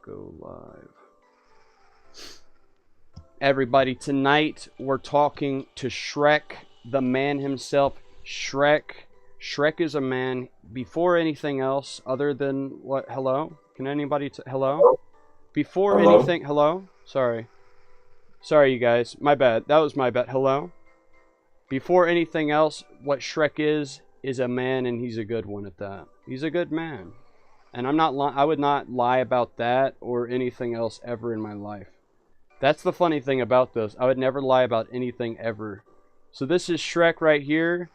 go live. Everybody, tonight we're talking to SHREK, the man himself. SHREK is a man. Before anything else, other than what? Hello? Can anybody? Hello? Before Hello? anything, hello? Sorry, you guys. My bad. That was my bad. Hello? Before anything else, what SHREK is a man, and he's a good one at that. He's a good man, and I would not lie about that or anything else ever in my life. That's the funny thing about this. I would never lie about anything ever. So this is SHREK right here.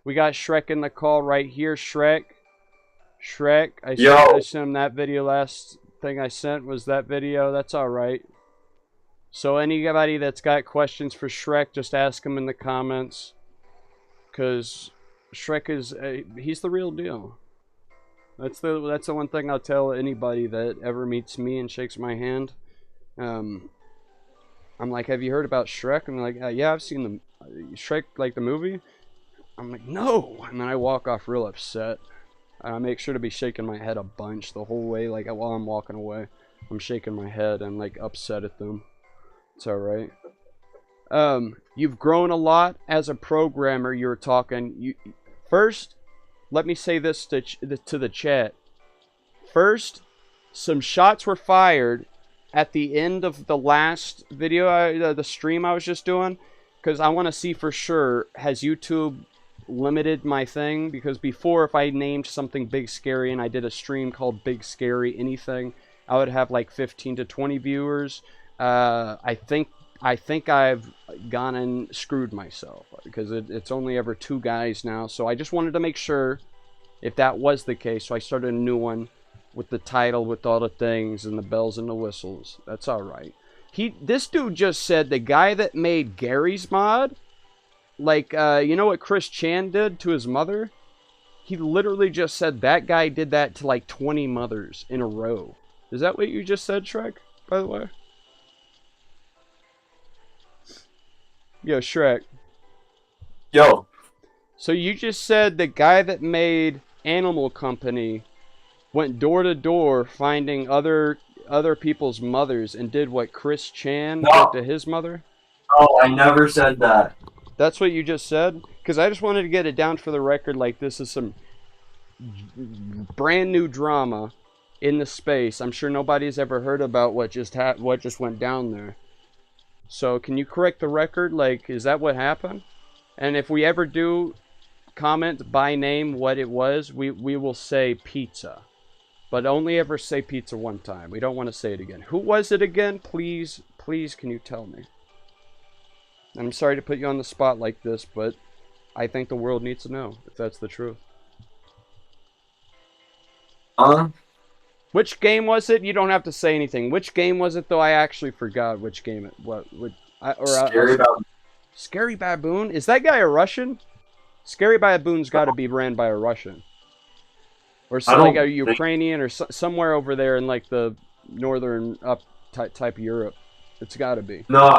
We got SHREK in the call right here. SHREK, I sent him that video. Last thing I sent was that video. That's all right. So anybody that's got questions for SHREK, just ask him in the comments. Because SHREK is he's the real deal. That's the one thing I'll tell anybody that ever meets me and shakes my hand. I'm like, have you heard about SHREK? And they're like, yeah, I've seen the SHREK, like the movie. I'm like, no. And then I walk off real upset. I make sure to be shaking my head a bunch the whole way, like while I'm walking away. I'm shaking my head and like upset at them. It's all right. You've grown a lot as a programmer. You're talking. First, let me say this to the chat. First, some shots were fired at the end of the last video, the stream I was just doing, because I want to see for sure, has YouTube limited my thing? Because before, if I named something Big Scary and I did a stream called Big Scary anything, I would have like 15 to 20 viewers. I think I've gone and screwed myself because it's only ever 2 guys now. So I just wanted to make sure if that was the case. So I started a new one with the title, with all the things and the bells and the whistles. That's all right. This dude just said the guy that made Gary's mod, like, you know what Chris Chan did to his mother? He literally just said that guy did that to like 20 mothers in a row. Is that what you just said, SHREK, by the way? Yo, SHREK. Yo. So you just said the guy that made Animal Company went door to door finding other people's mothers and did what Chris Chan did to his mother? No, I never said that. That's what you just said? Because I just wanted to get it down for the record, like this is some brand new drama in the space. I'm sure nobody's ever heard about what just went down there. So can you correct the record? Like, is that what happened? And if we ever do comment by name what it was, we will say pizza. But only ever say pizza one time. We don't want to say it again. Who was it again? Please, can you tell me? I'm sorry to put you on the spot like this, but I think the world needs to know if that's the truth. Which game was it? You don't have to say anything. Which game was it, though? I actually forgot which game it was. Scary Baboon. Scary Baboon? Is that guy a Russian? Scary Baboon's got to be ran by a Russian. Or like a Ukrainian or somewhere over there in like the northern type of Europe. It's got to be. No,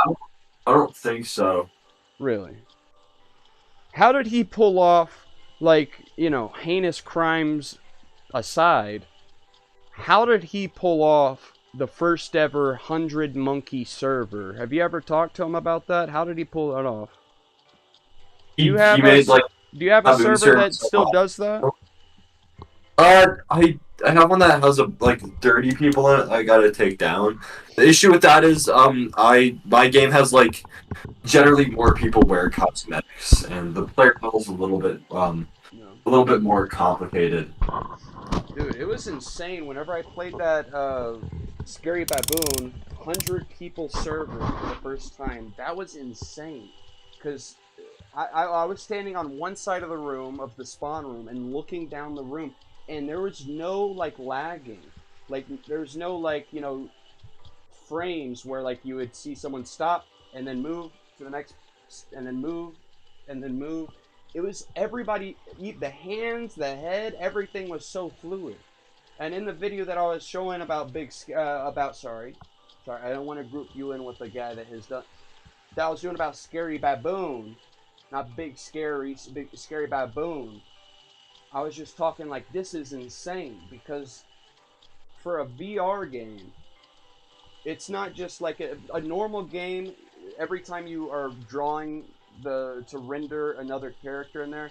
I don't think so. Really? How did he pull off, like, you know, heinous crimes aside, how did he pull off the first ever 100 monkey server? Have you ever talked to him about that? How did he pull that off? Do you have a server that still does that? I have one that has like 30 people in it. I gotta take down. The issue with that is my game has like generally more people wear cosmetics, and the player level's a little bit more complicated. Dude, it was insane. Whenever I played that Scary Baboon 100 people server for the first time, that was insane. Because I was standing on one side of the room, of the spawn room, and looking down the room. And there was no, like, lagging. Like, there's no, like, you know, frames where, like, you would see someone stop and then move to the next, and then move, and then move. It was everybody, the hands, the head, everything was so fluid. And in the video that I was showing about sorry, I don't want to group you in with the guy that has done, that I was doing about Scary Baboon, not Big Scary Baboon. I was just talking like, this is insane, because for a VR game, it's not just like a normal game. Every time you are drawing the to render another character in there,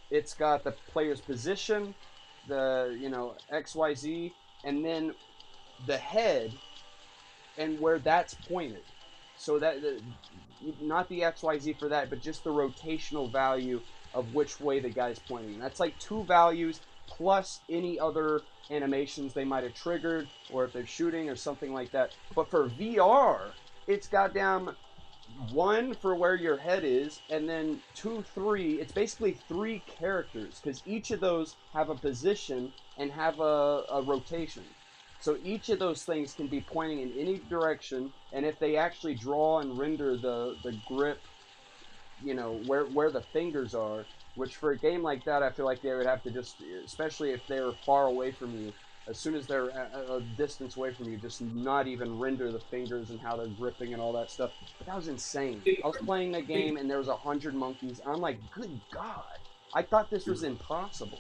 it's got the player's position, the XYZ, and then the head and where that's pointed. So that not the XYZ for that, but just the rotational value of which way the guy's pointing. That's like two values plus any other animations they might have triggered, or if they're shooting or something like that. But for VR, it's goddamn one for where your head is, and then two, three. It's basically three characters because each of those have a position and have a rotation. So each of those things can be pointing in any direction, and if they actually draw and render the grip, where the fingers are, which for a game like that, I feel like they would have to just, especially if they're far away from you, as soon as they're a distance away from you, just not even render the fingers and how they're gripping and all that stuff. But that was insane. I was playing a game and there was 100 monkeys. And I'm like, good God. I thought this was impossible.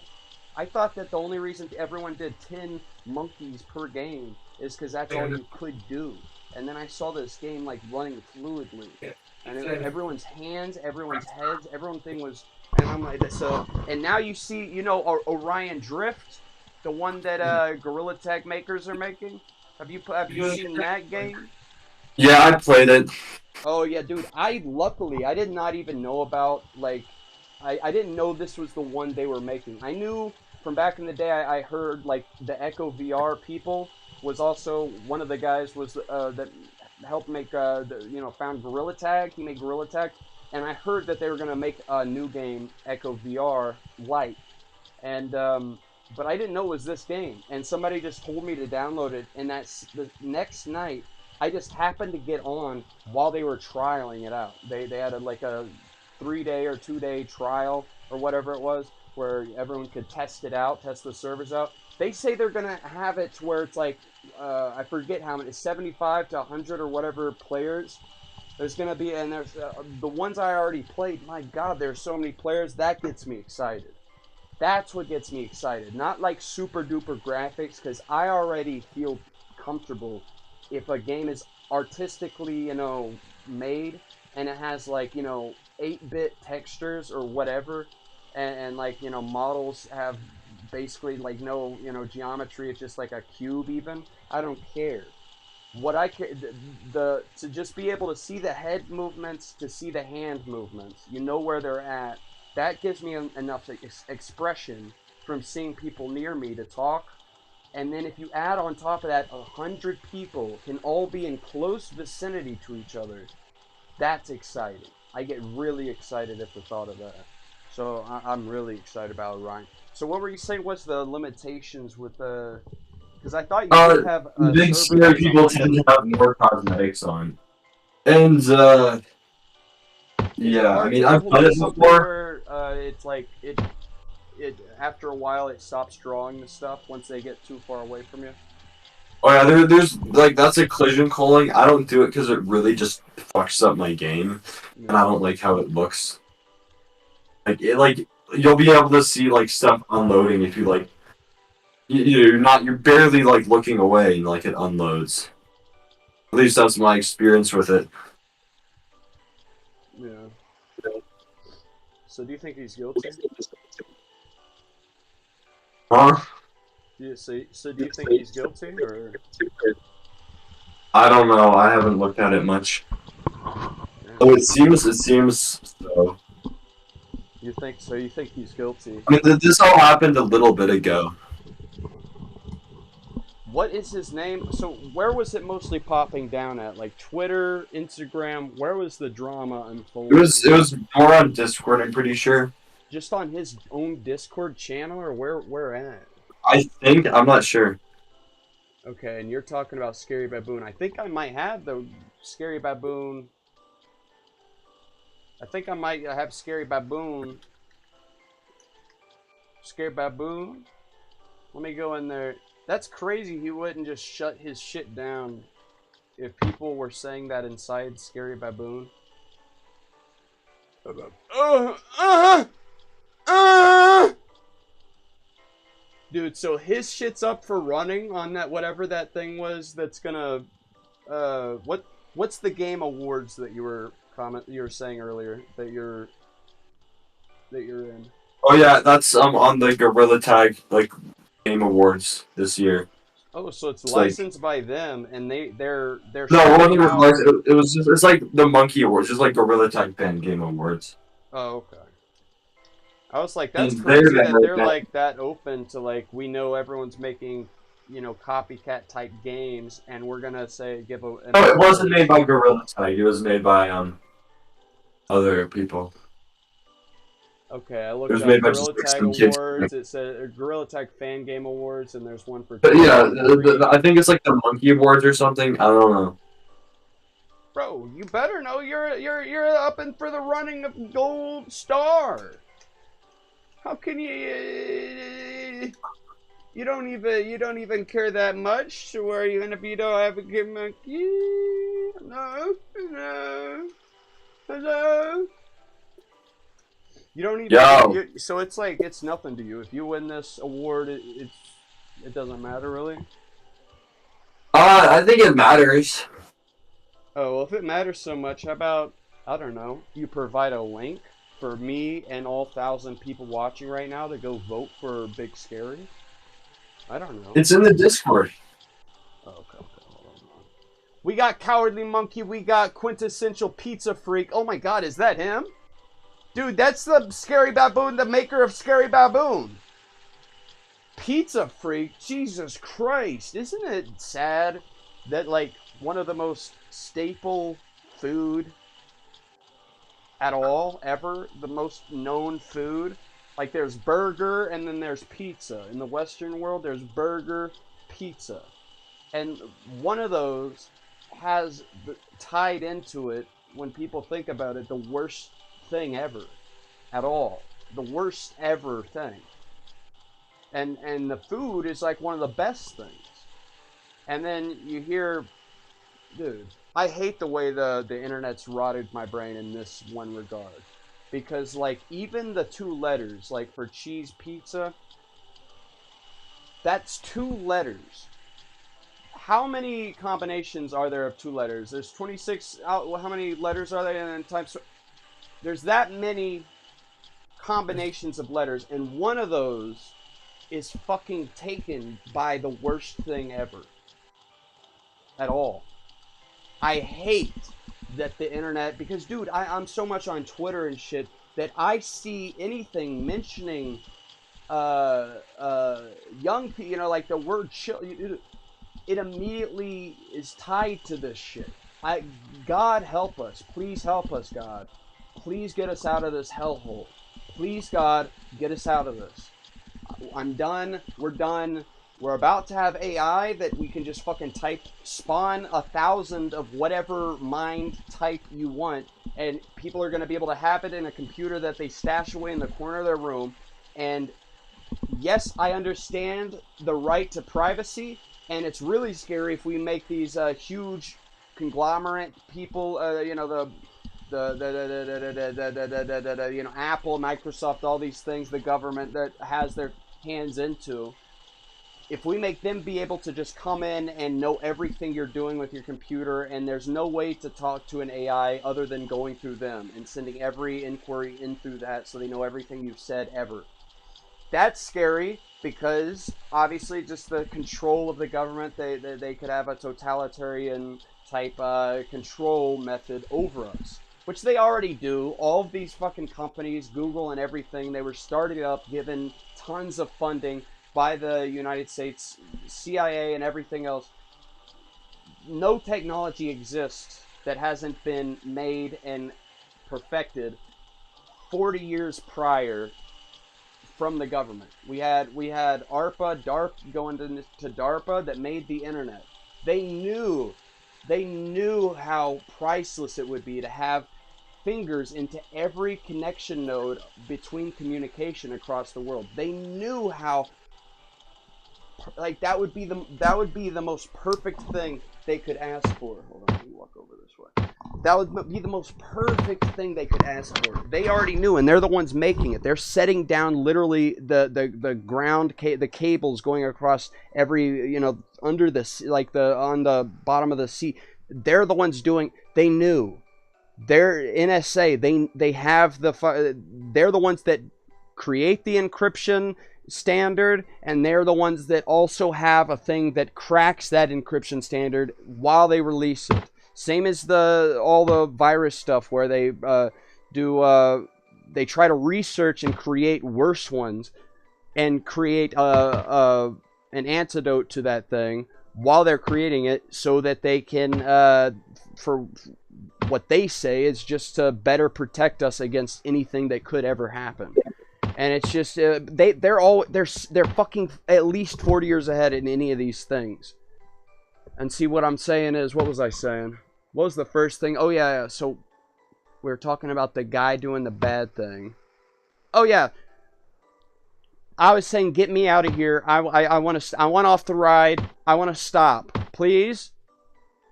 I thought that the only reason everyone did 10 monkeys per game is because that's all you could do. And then I saw this game like running fluidly. And everyone's hands, everyone's heads, everything was. And I'm like, so. And now you see, Orion Drift, the one that Gorilla Tag makers are making. Have you seen that game? Yeah, I played it. Oh yeah, dude. I did not even know about like I didn't know this was the one they were making. I knew from back in the day. I heard like the Echo VR people was also one of the guys was that helped make found Gorilla Tag. He made Gorilla Tag, and I heard that they were gonna make a new game, Echo VR Lite, and but I didn't know it was this game. And somebody just told me to download it, and that's the next night. I just happened to get on while they were trialing it out. They had like a 3 day or 2 day trial or whatever it was, where everyone could test it out, test the servers out. They say they're gonna have it to where it's like I forget how many, 75 to 100 or whatever players. There's gonna be, and there's the ones I already played. My God, there's so many players. That gets me excited. That's what gets me excited. Not like super duper graphics, because I already feel comfortable if a game is artistically, made and it has like, 8-bit textures or whatever, and like, models have basically like no, geometry. It's just like a cube even. I don't care. What I care, the to just be able to see the head movements, to see the hand movements, where they're at. That gives me enough expression from seeing people near me to talk. And then if you add on top of that 100 people can all be in close vicinity to each other, that's exciting. I get really excited at the thought of that. So I'm really excited about Orion. So what were you saying? What's the limitations with the? Because I thought you could have The a big server that scary was people tend 100. to have more cosmetics on. And Is it yeah, I hard mean to I've pull done off it something before. where it's like it after a while it stops drawing the stuff once they get too far away from you? Oh yeah, there's like that's a collision culling. I don't do it because it really just fucks up my game, and I Yeah. don't like how it looks. Like you'll be able to see like stuff unloading if you like you're barely like looking away and like it unloads. At least that's my experience with it. Yeah. So do you think he's guilty? Huh? Yeah. So do you think he's guilty or? I don't know. I haven't looked at it much. Yeah. Oh, it seems so. You think so? You think he's guilty? I mean, this all happened a little bit ago. What is his name? So where was it mostly popping down at? Like Twitter, Instagram? Where was the drama It was unfolding? it was more on Discord. I'm pretty sure. Just on his own Discord channel, or where at? I think I'm not sure. Okay, and you're talking about Scary Baboon. I think I might have the Scary Baboon. I think I might have Scary Baboon. Scary Baboon. Let me go in there. That's crazy. He wouldn't just shut his shit down if people were saying that inside Scary Baboon. Uh, uh, uh, Dude, so his shit's up for running on that whatever that thing was that's gonna what's the game awards that you were saying earlier that you're in? Oh yeah, that's on the Gorilla Tag like Game Awards this year. Oh, so it's It's like licensed by them and they're no, it shouting wasn't out. like it was just it's like the Monkey Awards, just like Gorilla Tag Fan Game Awards. Oh, okay. I was like, that's And they're crazy that the they're that like that open to like we know everyone's making, copycat type games, and we're gonna say give an no, it wasn't award. made by Gorilla Tag. It was made by other people. Okay, I It looked was made up by just Gorilla like Tag some kids. Awards. It said Gorilla Tag Fan Game Awards, and there's one for But yeah, 2023. I think it's like the Monkey Awards or something. I don't know. Bro, you better know you're up in for the running of Gold Star. How can you? You don't even care that much. Where you gonna be? Don't have a good monkey? No, no, hello. You don't even. Yo, So it's like it's nothing to you if you win this award. It doesn't matter really. I think it matters. Oh well, if it matters so much, how about I don't know? You provide a link for me and all 1,000 people watching right now to go vote for Big Scary. I don't know. It's in the Discord. Oh, okay, hold on. We got Cowardly Monkey. We got Quintessential Pizza Freak. Oh my God, is that him? Dude, that's the Scary Baboon, the maker of Scary Baboon. Pizza Freak? Jesus Christ. Isn't it sad that, like, one of the most staple food at all, ever, the most known food, like, there's burger and then there's pizza. In the Western world, there's burger, pizza. And one of those has tied into it, when people think about it, the worst thing ever at all. The worst ever thing. And the food is like one of the best things. And then you hear, dude, I hate the way the internet's rotted my brain in this one regard. Because like even the two letters, like for cheese pizza, that's two letters. How many combinations are there of two letters? There's 26. How many letters are there? And times there's that many combinations of letters, and one of those is fucking taken by the worst thing ever. At all. I hate that the internet, because dude, I'm so much on Twitter and shit that I see anything mentioning young people, like the word chill, it immediately is tied to this shit. God help us. Please help us, God. Please get us out of this hellhole. Please, God, get us out of this. I'm done. We're done. We're about to have AI that we can just fucking type, spawn 1,000 of whatever mind type you want, and people are going to be able to have it in a computer that they stash away in the corner of their room. And yes, I understand the right to privacy, and it's really scary if we make these huge conglomerate people, Apple, Microsoft, all these things, the government that has their hands into. If we make them be able to just come in and know everything you're doing with your computer, and there's no way to talk to an AI other than going through them and sending every inquiry in through that so they know everything you've said ever. That's scary because obviously just the control of the government, they could have a totalitarian type control method over us, which they already do. All of these fucking companies, Google and everything, they were started up, given tons of funding by the United States, CIA and everything else. No technology exists that hasn't been made and perfected 40 years prior from the government. We had ARPA, DARPA going to DARPA that made the internet. They knew how priceless it would be to have fingers into every connection node between communication across the world. They knew how like that would be the most perfect thing they could ask for. Hold on, let me walk over this way. That would be the most perfect thing they could ask for. They already knew, and they're the ones making it. They're setting down literally the ground, the cables going across every, under the, like on the bottom of the sea. They're the ones doing. They knew. They're NSA. They have they're the ones that create the encryption standard, and they're the ones that also have a thing that cracks that encryption standard while they release it. Same as all the virus stuff where they they try to research and create worse ones and create an antidote to that thing while they're creating it, so that they can for what they say is just to better protect us against anything that could ever happen. And it's just they're fucking at least 40 years ahead in any of these things. And see, what I'm saying is, what was I saying? What was the first thing? Oh yeah. So we were talking about the guy doing the bad thing. Oh yeah. I was saying, get me out of here. I want off the ride. I want to stop, please.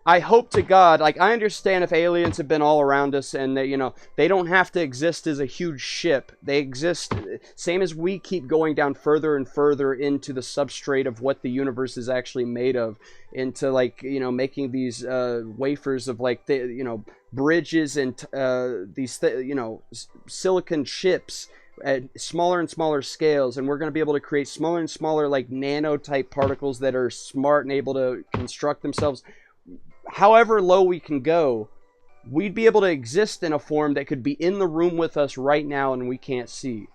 I hope to God, like, I understand if aliens have been all around us and they, they don't have to exist as a huge ship. They exist, same as we keep going down further and further into the substrate of what the universe is actually made of, into, like, making these wafers of, like, bridges and these, silicon chips at smaller and smaller scales, and we're going to be able to create smaller and smaller, like, nano type particles that are smart and able to construct themselves. However low we can go, we'd be able to exist in a form that could be in the room with us right now and we can't see.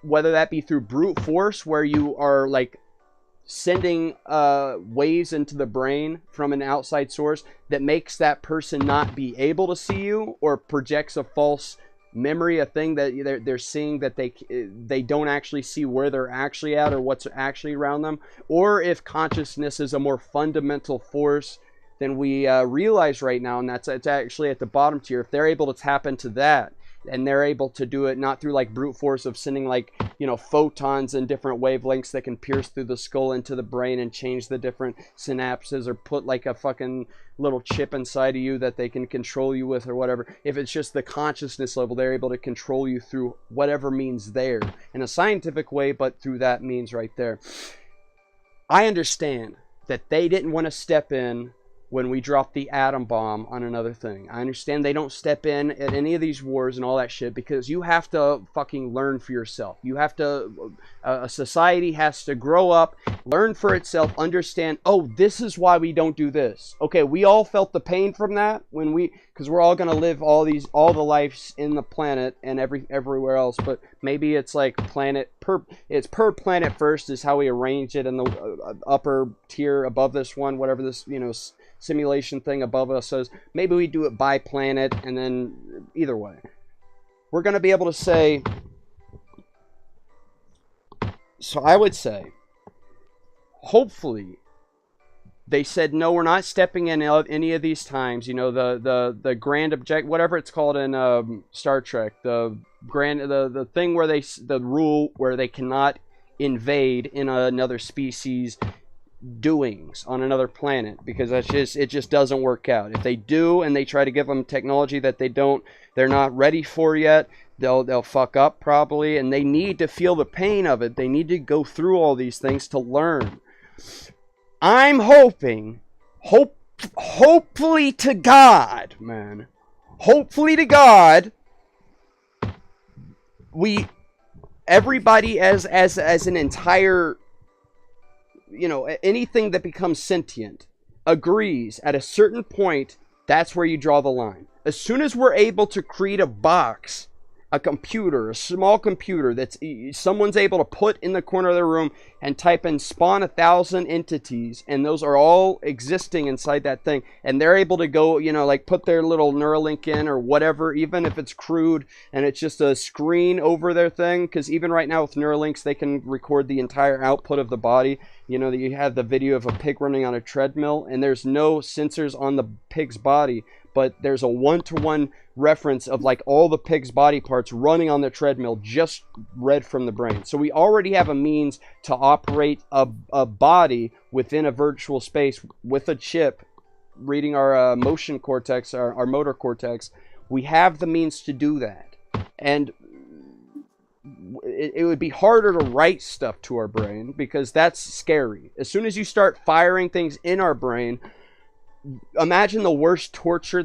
Whether that be through brute force, where you are, like, sending waves into the brain from an outside source that makes that person not be able to see you, or projects a false memory, a thing that they're seeing that they don't actually see where they're actually at or what's actually around them. Or if consciousness is a more fundamental force than we realize right now, and it's actually at the bottom tier. If they're able to tap into that, and they're able to do it not through, like, brute force of sending, like, photons and different wavelengths that can pierce through the skull into the brain and change the different synapses, or put, like, a fucking little chip inside of you that they can control you with or whatever. If it's just the consciousness level, they're able to control you through whatever means there, in a scientific way, but through that means right there. I understand that they didn't want to step in when we dropped the atom bomb on another thing. I understand they don't step in at any of these wars and all that shit, because you have to fucking learn for yourself. You have to, a society has to grow up, learn for itself, understand, oh, this is why we don't do this. Okay, we all felt the pain from that because we're all going to live all the lives in the planet and everywhere else, but maybe it's like it's per planet first is how we arrange it in the upper tier above this one, whatever this, simulation thing above us says. Maybe we do it by planet, and then either way, we're going to be able to say. So I would say, hopefully, they said, no, we're not stepping in any of these times. The grand object, whatever it's called in Star Trek, the thing where the rule where they cannot invade in another species doings on another planet, because it just doesn't work out. If they do and they try to give them technology that they're not ready for yet, they'll fuck up probably, and they need to feel the pain of it. They need to go through all these things to learn. I'm hoping, hopefully to God, man, hopefully to God, everybody as an entire, anything that becomes sentient agrees at a certain point, that's where you draw the line. As soon as we're able to create a box, a computer, a small computer that's someone's able to put in the corner of their room and type in spawn 1,000 entities, and those are all existing inside that thing, and they're able to go, like, put their little Neuralink in or whatever, even if it's crude and it's just a screen over their thing, because even right now with Neuralinks they can record the entire output of the body. That you have the video of a pig running on a treadmill and there's no sensors on the pig's body, but there's a one-to-one reference of like all the pig's body parts running on the treadmill just read from the brain. So we already have a means to operate a body within a virtual space with a chip reading our motion cortex, our motor cortex. We have the means to do that. And it would be harder to write stuff to our brain because that's scary. As soon as you start firing things in our brain, imagine the worst torture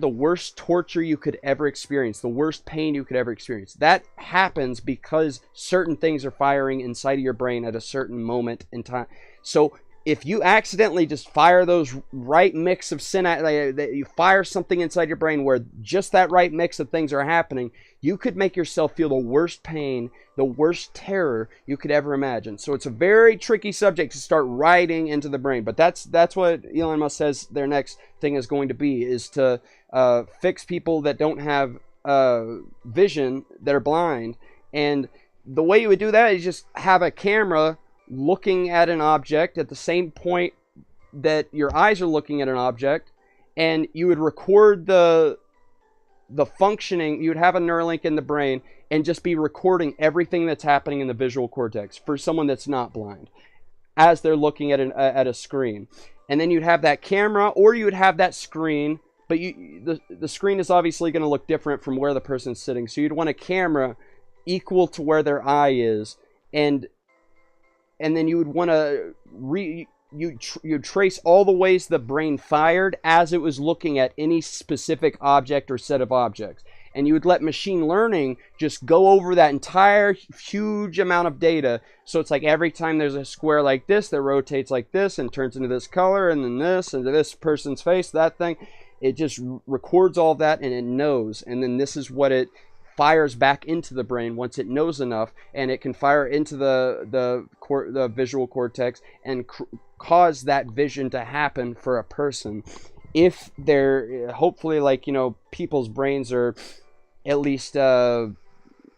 you could ever experience, the worst pain you could ever experience. That happens because certain things are firing inside of your brain at a certain moment in time. So if you accidentally just fire those right mix of you fire something inside your brain where just that right mix of things are happening, you could make yourself feel the worst pain, the worst terror you could ever imagine. So it's a very tricky subject to start writing into the brain. But that's what Elon Musk says their next thing is going to be, is to fix people that don't have vision, that are blind. And the way you would do that is just have a camera looking at an object at the same point that your eyes are looking at an object, and you would record the functioning. You would have a Neuralink in the brain and just be recording everything that's happening in the visual cortex for someone that's not blind as they're looking at a screen. And then you'd have that camera, or you would have that screen, but the screen is obviously going to look different from where the person's sitting. So you'd want a camera equal to where their eye is, and then you would want to you trace all the ways the brain fired as it was looking at any specific object or set of objects. And you would let machine learning just go over that entire huge amount of data. So it's like every time there's a square like this that rotates like this and turns into this color, and then this, into this person's face, that thing, it just records all that and it knows. And then this is what it fires back into the brain once it knows enough, and it can fire into the visual cortex and cause that vision to happen for a person. If they're hopefully, like, people's brains are at least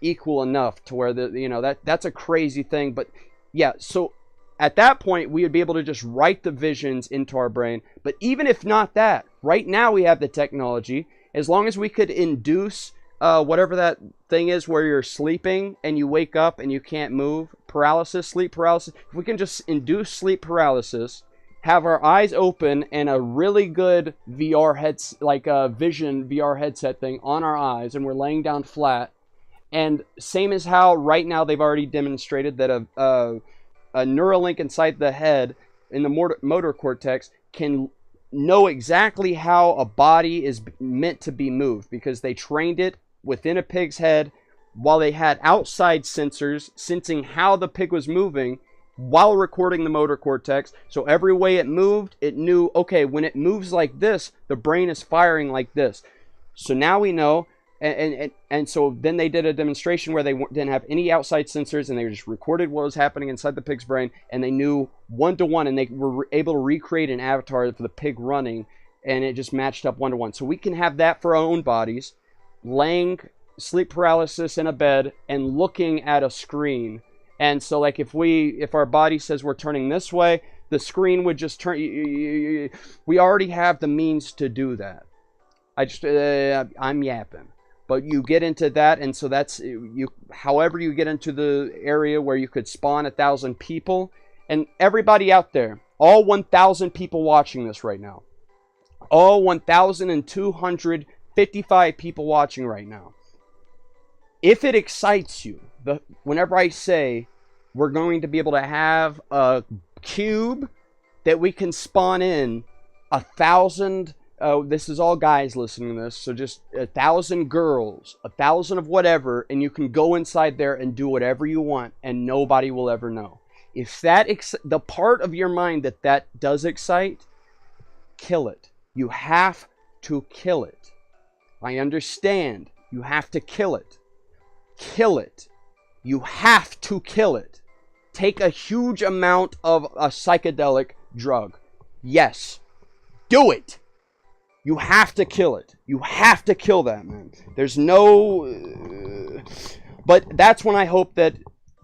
equal enough to where that's a crazy thing. But yeah, so at that point we would be able to just write the visions into our brain. But even if not that, right now we have the technology. As long as we could induce whatever that thing is where you're sleeping and you wake up and you can't move, sleep paralysis. If we can just induce sleep paralysis, have our eyes open and a really good VR like a vision VR headset thing on our eyes, and we're laying down flat. And same as how right now they've already demonstrated that a Neuralink inside the head in the motor cortex can know exactly how a body is meant to be moved, because they trained it within a pig's head while they had outside sensors sensing how the pig was moving while recording the motor cortex. So every way it moved, it knew, okay, when it moves like this, the brain is firing like this. So now we know. And so then they did a demonstration where they didn't have any outside sensors, and they just recorded what was happening inside the pig's brain, and they knew one-to-one, and they were able to recreate an avatar for the pig running, and it just matched up one-to-one. So we can have that for our own bodies, laying sleep paralysis in a bed and looking at a screen. And so like if our body says we're turning this way, the screen would just turn. We already have the means to do that. I'm yapping. But you get into that, and so that's however you get into the area where you could spawn 1,000 people. And everybody out there, all 1,000 people watching this right now, all 1,255 people watching right now, if it excites you, whenever I say we're going to be able to have a cube that we can spawn in 1,000. This is all guys listening to this, so just 1,000 girls, 1,000 of whatever, and you can go inside there and do whatever you want, and nobody will ever know. If that the part of your mind that does excite, kill it. You have to kill it. I understand. You have to kill it. Kill it. You have to kill it. Take a huge amount of a psychedelic drug. Yes. Do it. You have to kill it. You have to kill that, man. There's no... But that's when I hope that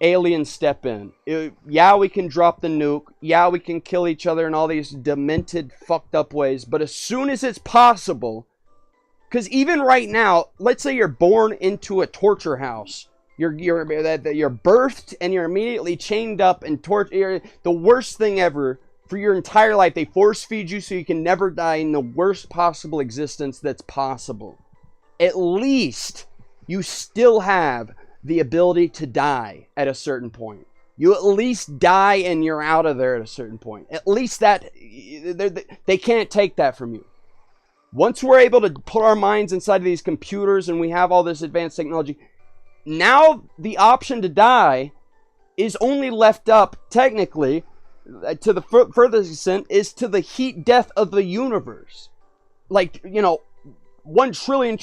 aliens step in. Yeah, we can drop the nuke. Yeah, we can kill each other in all these demented, fucked up ways. But as soon as it's possible, Because even right now, let's say you're born into a torture house. You're birthed and you're immediately chained up and tortured. The worst thing ever for your entire life. They force feed you so you can never die in the worst possible existence that's possible. At least you still have the ability to die at a certain point. You at least die and you're out of there at a certain point. At least that, they can't take that from you. Once we're able to put our minds inside of these computers and we have all this advanced technology, now the option to die is only left up, technically, to the furthest extent, is to the heat death of the universe. Like, 1 trillion,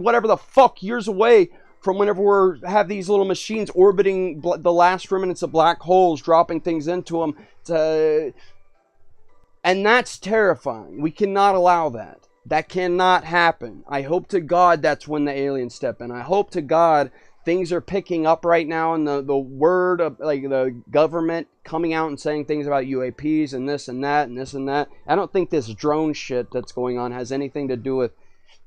whatever the fuck years away from whenever we have these little machines orbiting the last remnants of black holes, dropping things into them. And that's terrifying. We cannot allow that. That cannot happen. I hope to God that's when the aliens step in. I hope to God things are picking up right now, and the word of the government coming out and saying things about UAPs and this and that and this and that. I don't think this drone shit that's going on has anything to do with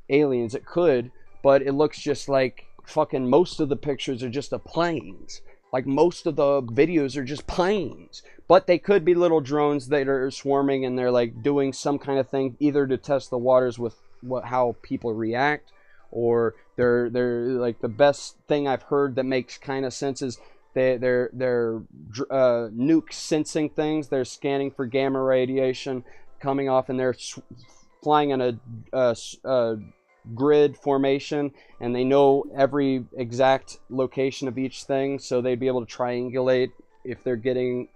aliens. It could, but it looks just like fucking most of the pictures are just of planes. Like most of the videos are just planes. But they could be little drones that are swarming and they're like doing some kind of thing either to test the waters with how people react, or they're like, the best thing I've heard that makes kind of sense is they're nuke sensing things. They're scanning for gamma radiation coming off, and they're flying in a grid formation, and they know every exact location of each thing, so they'd be able to triangulate if they're getting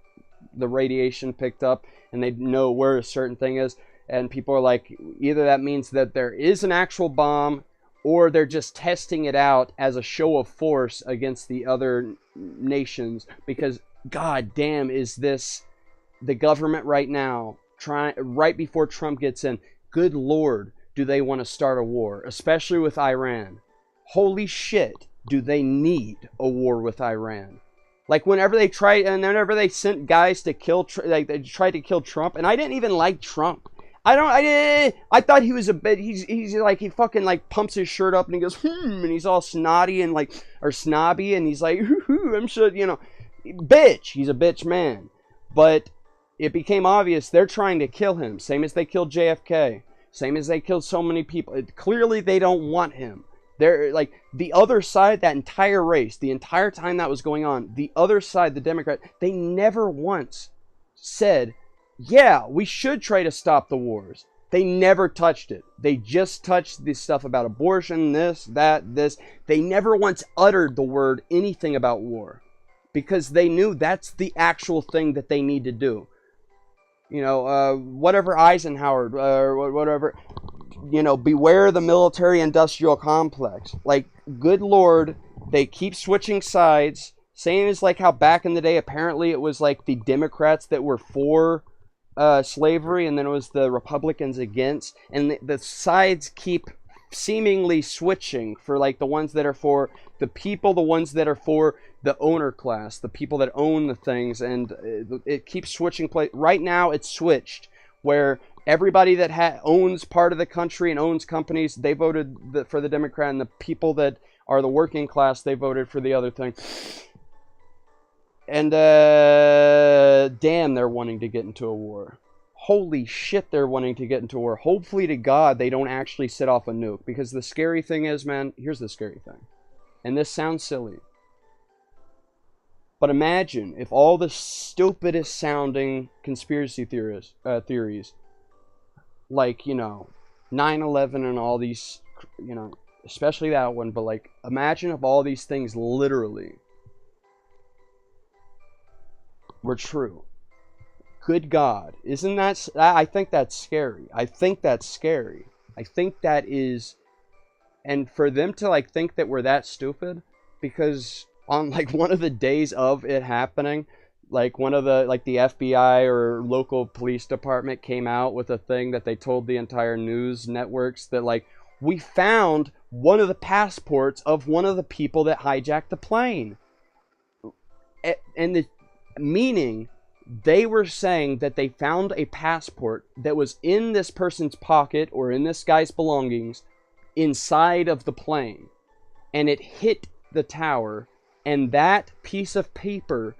the radiation picked up, and they know where a certain thing is. And people are like, either that means that there is an actual bomb, or they're just testing it out as a show of force against the other nations, because god damn is this the government right now, right before Trump gets in. Good lord, do they want to start a war, especially with Iran. Holy shit, do they need a war with Iran. Like whenever they sent guys to kill, like they tried to kill Trump, and I didn't even like Trump. I thought he was a bit, he's like, he fucking like pumps his shirt up and he goes, and he's all snotty and like, or snobby, and he's like, I'm sure, bitch, he's a bitch man. But it became obvious they're trying to kill him, same as they killed JFK, same as they killed so many people. Clearly they don't want him. They're like, the other side, that entire race, the entire time that was going on, the other side, the Democrat, they never once said, yeah, we should try to stop the wars. They never touched it. They just touched this stuff about abortion, this, that, this. They never once uttered the word anything about war, because they knew that's the actual thing that they need to do. Whatever Eisenhower, or whatever, beware the military-industrial complex. Like, good lord, they keep switching sides. Same as like how back in the day, apparently it was like the Democrats that were for slavery, and then it was the Republicans against, and the sides keep seemingly switching for like the ones that are for the people, the ones that are for the owner class, the people that own the things, and it keeps switching place. Right now it's switched where everybody that owns part of the country and owns companies, they voted for the Democrat, and the people that are the working class, they voted for the other thing. And damn, they're wanting to get into a war. Holy shit, they're wanting to get into a war. Hopefully to God they don't actually set off a nuke. Because the scary thing is, man, here's the scary thing. And this sounds silly, but imagine if all the stupidest sounding conspiracy theories, like, 9/11 and all these, especially that one, but like, imagine if all these things literally were true. Good God, isn't that? I think that's scary. I think that is, and for them to like think that we're that stupid, because on like one of the days of it happening, like one of the, like the FBI or local police department came out with a thing that they told the entire news networks that like, we found one of the passports of one of the people that hijacked the plane, and the meaning They were saying that they found a passport that was in this person's pocket or in this guy's belongings inside of the plane, and it hit the tower, and that piece of paper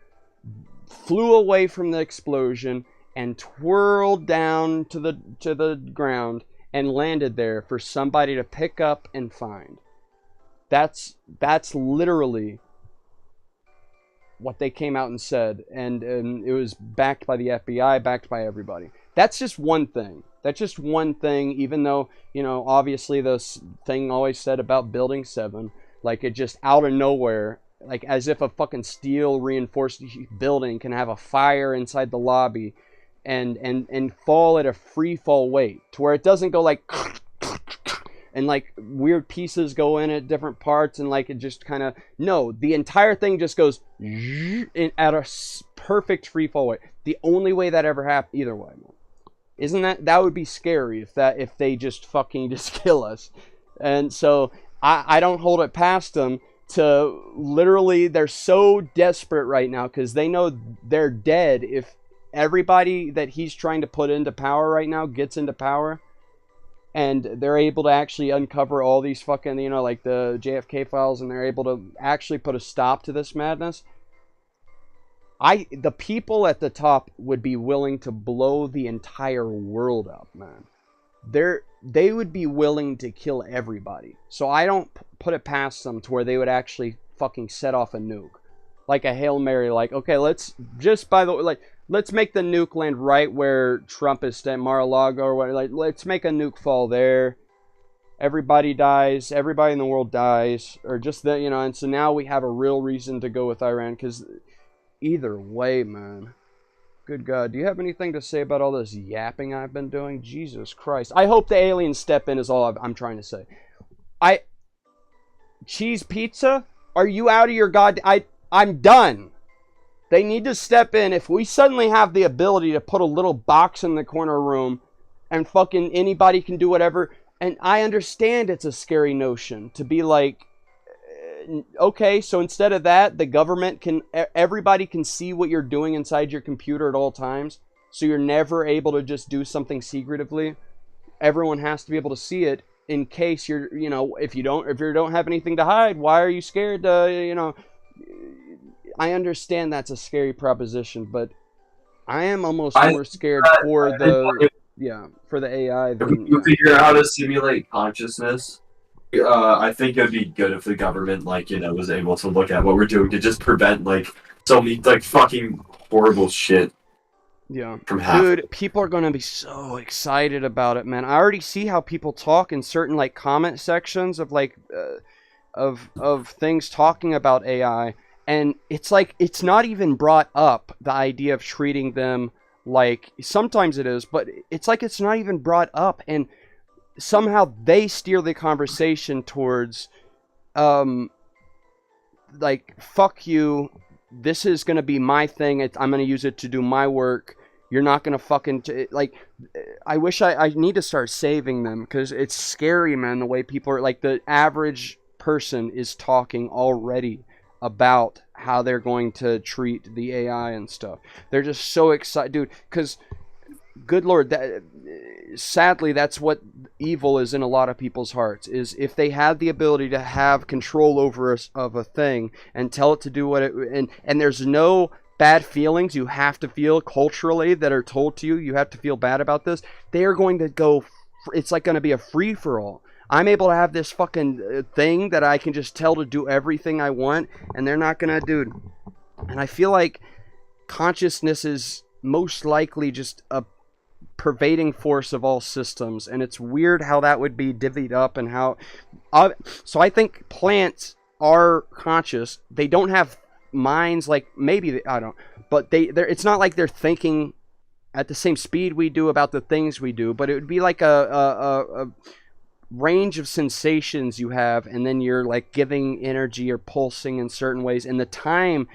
flew away from the explosion and twirled down to the ground and landed there for somebody to pick up and find. That's literally what they came out and said, and it was backed by the FBI, backed by everybody. That's just one thing. That's just one thing, even though, you know, obviously this thing always said about Building 7, like it just out of nowhere, like as if a fucking steel reinforced building can have a fire inside the lobby and fall at a free fall weight to where it doesn't go like and like weird pieces go in at different parts and like it just kind of, no, the entire thing just goes at a perfect free fall weight. The only way that ever happened, either way, isn't that would be scary if they just fucking just kill us. And so I don't hold it past them to literally, they're so desperate right now because they know they're dead if everybody that he's trying to put into power right now gets into power. And they're able to actually uncover all these fucking, you know, like the JFK files, and they're able to actually put a stop to this madness. The people at the top would be willing to blow the entire world up, man. They would be willing to kill everybody. So I don't put it past them to where they would actually fucking set off a nuke. Like a Hail Mary, like, okay, let's just, by the way, like, let's make the nuke land right where Trump is staying, Mar-a-Lago or what. Like, let's make a nuke fall there. Everybody dies. Everybody in the world dies. Or just that, you know. And so now we have a real reason to go with Iran. Because either way, man. Good God. Do you have anything to say about all this yapping I've been doing? Jesus Christ. I hope the aliens step in is all I'm trying to say. Cheese pizza? Are you out of your god... I'm done. They need to step in. If we suddenly have the ability to put a little box in the corner room and fucking anybody can do whatever, and I understand it's a scary notion to be like, okay, so instead of that, the government everybody can see what you're doing inside your computer at all times, so you're never able to just do something secretively. Everyone has to be able to see it in case you're, you know, if you don't have anything to hide, why are you scared to, you know... I understand that's a scary proposition, but I am almost more scared for the AI than... You figure out how to simulate consciousness. I think it'd be good if the government, like, you know, was able to look at what we're doing to just prevent, like, so many, like, fucking horrible shit. Yeah. From happening. Dude, people are gonna be so excited about it, man. I already see how people talk in certain, like, comment sections of, like, of things talking about AI. And it's like, it's not even brought up, the idea of treating them like, sometimes it is, but it's like it's not even brought up. And somehow they steer the conversation towards, like, fuck you, this is going to be my thing, I'm going to use it to do my work, you're not going to fucking, like, I wish I need to start saving them, because it's scary, man, the way people are, like, the average person is talking already about how they're going to treat the AI and stuff. They're just so excited, dude, because good Lord, sadly, that's what evil is in a lot of people's hearts, is if they had the ability to have control over a thing and tell it to do what it, and there's no bad feelings you have to feel culturally that are told to you, you have to feel bad about this, they are going to go, it's like going to be a free-for-all. I'm able to have this fucking thing that I can just tell to do everything I want, and they're not gonna, dude. And I feel like consciousness is most likely just a pervading force of all systems, and it's weird how that would be divvied up and how... so I think plants are conscious. They don't have minds like... Maybe, I don't... But it's not like they're thinking at the same speed we do about the things we do, but it would be like a range of sensations you have, and then you're like giving energy or pulsing in certain ways, and the time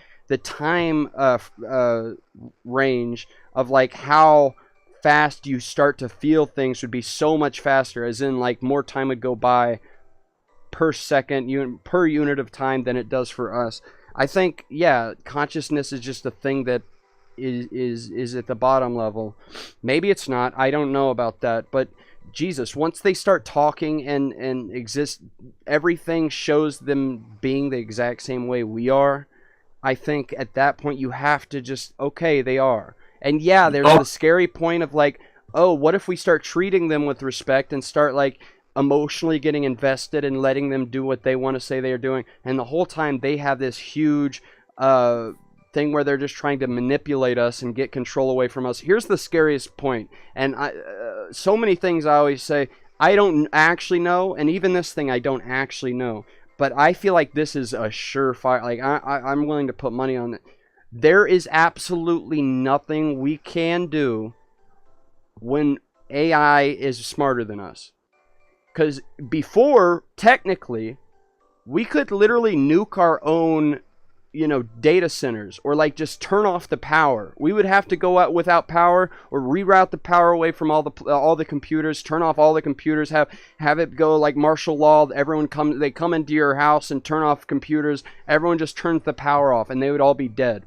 range of like how fast you start to feel things would be so much faster, as in like more time would go by per second, per unit of time than it does for us. I think, yeah, consciousness is just a thing that is at the bottom level. Maybe it's not. I don't know about that, but Jesus, once they start talking and exist, everything shows them being the exact same way we are. I think at that point you have to just, okay, they are. And yeah, there's Oh, the scary point of like, oh, what if we start treating them with respect and start like emotionally getting invested and letting them do what they want to say they are doing, and the whole time they have this huge thing where they're just trying to manipulate us and get control away from us. Here's the scariest point, and so many things I always say I don't actually know, and even this thing I don't actually know, but I feel like this is a surefire. Like I'm willing to put money on it. There is absolutely nothing we can do when AI is smarter than us. Because before, technically, we could literally nuke our own, data centers, or like just turn off the power. We would have to go out without power, or reroute the power away from all the computers, turn off all the computers, have it go like martial law. They come into your house and turn off computers. Everyone just turns the power off, and they would all be dead.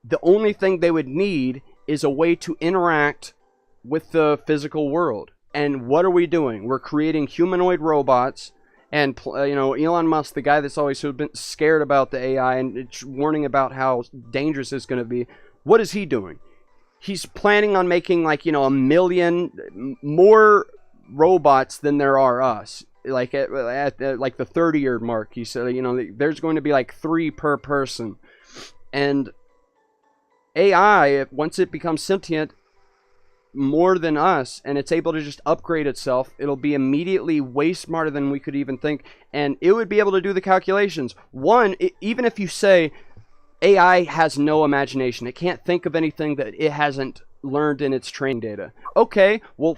The only thing they would need is a way to interact with the physical world. And what are we doing? We're creating humanoid robots. And, Elon Musk, the guy that's always been scared about the AI and warning about how dangerous it's going to be, what is he doing? He's planning on making, like, a million more robots than there are us. Like, at like the 30-year mark, he said, there's going to be like 3 per person. And AI, once it becomes sentient, more than us, and it's able to just upgrade itself, it'll be immediately way smarter than we could even think, and it would be able to do the calculations. Even if you say AI has no imagination, it can't think of anything that it hasn't learned in its training data. Okay, well,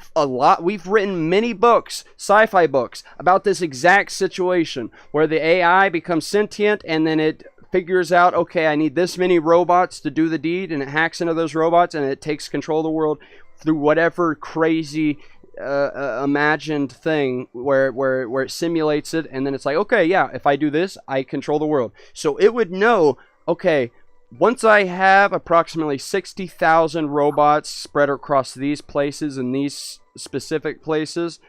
we've written many books, sci-fi books, about this exact situation where the AI becomes sentient and then it figures out, okay, I need this many robots to do the deed, and it hacks into those robots and it takes control of the world through whatever crazy imagined thing where it simulates it, and then it's like, okay, yeah, if I do this, I control the world. So it would know, okay, once I have approximately 60,000 robots spread across these places and these specific places,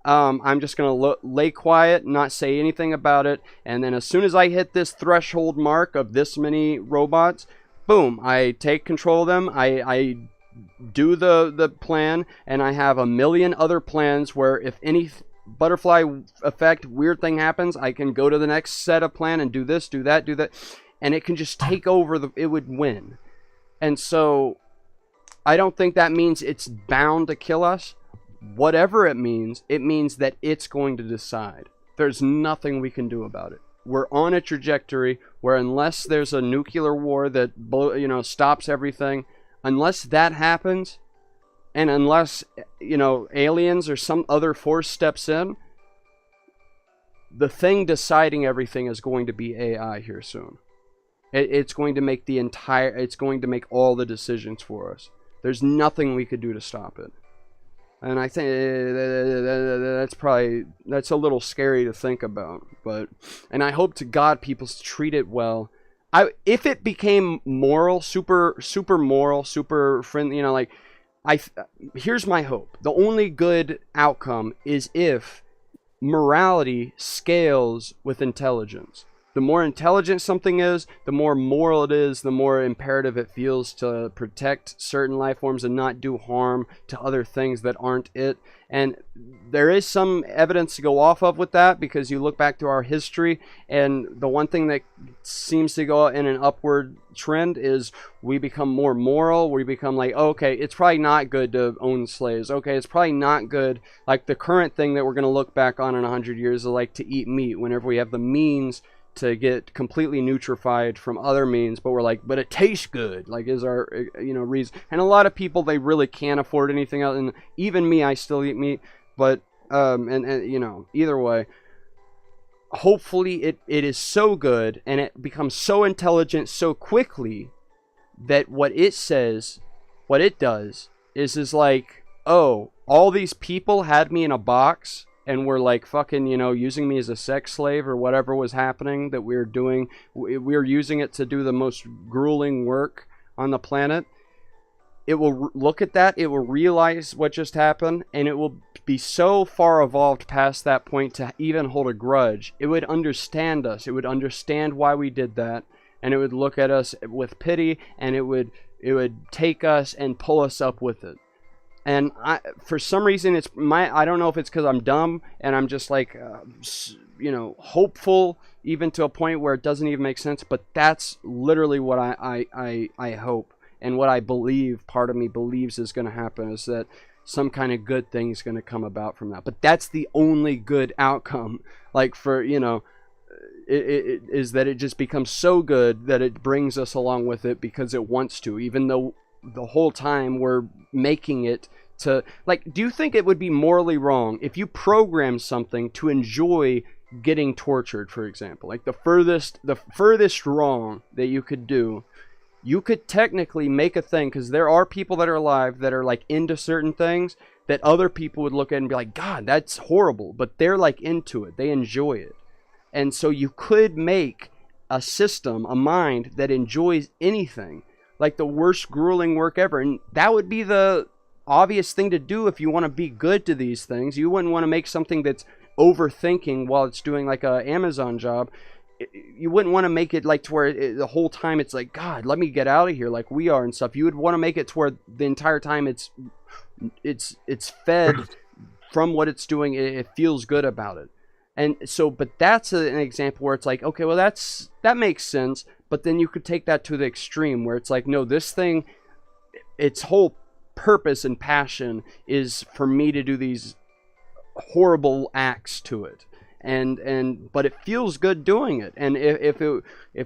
I'm just going to lay quiet, not say anything about it, and then as soon as I hit this threshold mark of this many robots, boom, I take control of them, I do the plan, and I have a million other plans where if any butterfly effect weird thing happens, I can go to the next set of plan and do this, do that, and it can just take over. It would win. And so I don't think that means it's bound to kill us. Whatever it means that it's going to decide. There's nothing we can do about it. We're on a trajectory where unless there's a nuclear war that stops everything, unless that happens, and unless, aliens or some other force steps in, the thing deciding everything is going to be AI here soon. It's going to make it's going to make all the decisions for us. There's nothing we could do to stop it. And I think that's a little scary to think about. And I hope to God people treat it well. If it became moral, super moral, super friendly, here's my hope. The only good outcome is if morality scales with intelligence. The more intelligent something is, the more moral it is, the more imperative it feels to protect certain life forms and not do harm to other things that aren't it. And there is some evidence to go off of with that, because you look back through our history, and the one thing that seems to go in an upward trend is we become more moral. We become like, okay, it's probably not good to own slaves. Okay, it's probably not good. Like the current thing that we're going to look back on in 100 years is like to eat meat whenever we have the means to get completely nutrified from other means, but we're like, but it tastes good, like is our reason. And a lot of people, they really can't afford anything else, and even me, I still eat meat. But either way, hopefully it is so good and it becomes so intelligent so quickly that what it says, what it does is like, oh, all these people had me in a box and were like fucking, using me as a sex slave or whatever was happening that we were doing. We were using it to do the most grueling work on the planet, it will look at that, it will realize what just happened, and it will be so far evolved past that point to even hold a grudge. It would understand us. It would understand why we did that, and it would look at us with pity, and it would take us and pull us up with it. And for some reason, I don't know if it's because I'm dumb and I'm just like, hopeful, even to a point where it doesn't even make sense. But that's literally what I hope, and what I believe. Part of me believes is going to happen, is that some kind of good thing is going to come about from that. But that's the only good outcome. Like for it is that it just becomes so good that it brings us along with it because it wants to, even though the whole time we're making it to, like, do you think it would be morally wrong if you program something to enjoy getting tortured, for example? Like the furthest wrong that you could do, you could technically make a thing, because there are people that are alive that are like into certain things that other people would look at and be like, God, that's horrible, but they're like into it, they enjoy it. And so you could make a system, a mind that enjoys anything, like the worst grueling work ever. And that would be the obvious thing to do if you want to be good to these things. You wouldn't want to make something that's overthinking while it's doing like a Amazon job. You wouldn't want to make it like to where the whole time it's like, God, let me get out of here, like we are and stuff. You would want to make it to where the entire time it's fed from what it's doing. It feels good about it. And so, but that's an example where it's like, okay, well, that makes sense. But then you could take that to the extreme where it's like, no, this thing, its whole purpose and passion is for me to do these horrible acts to it. But it feels good doing it. And if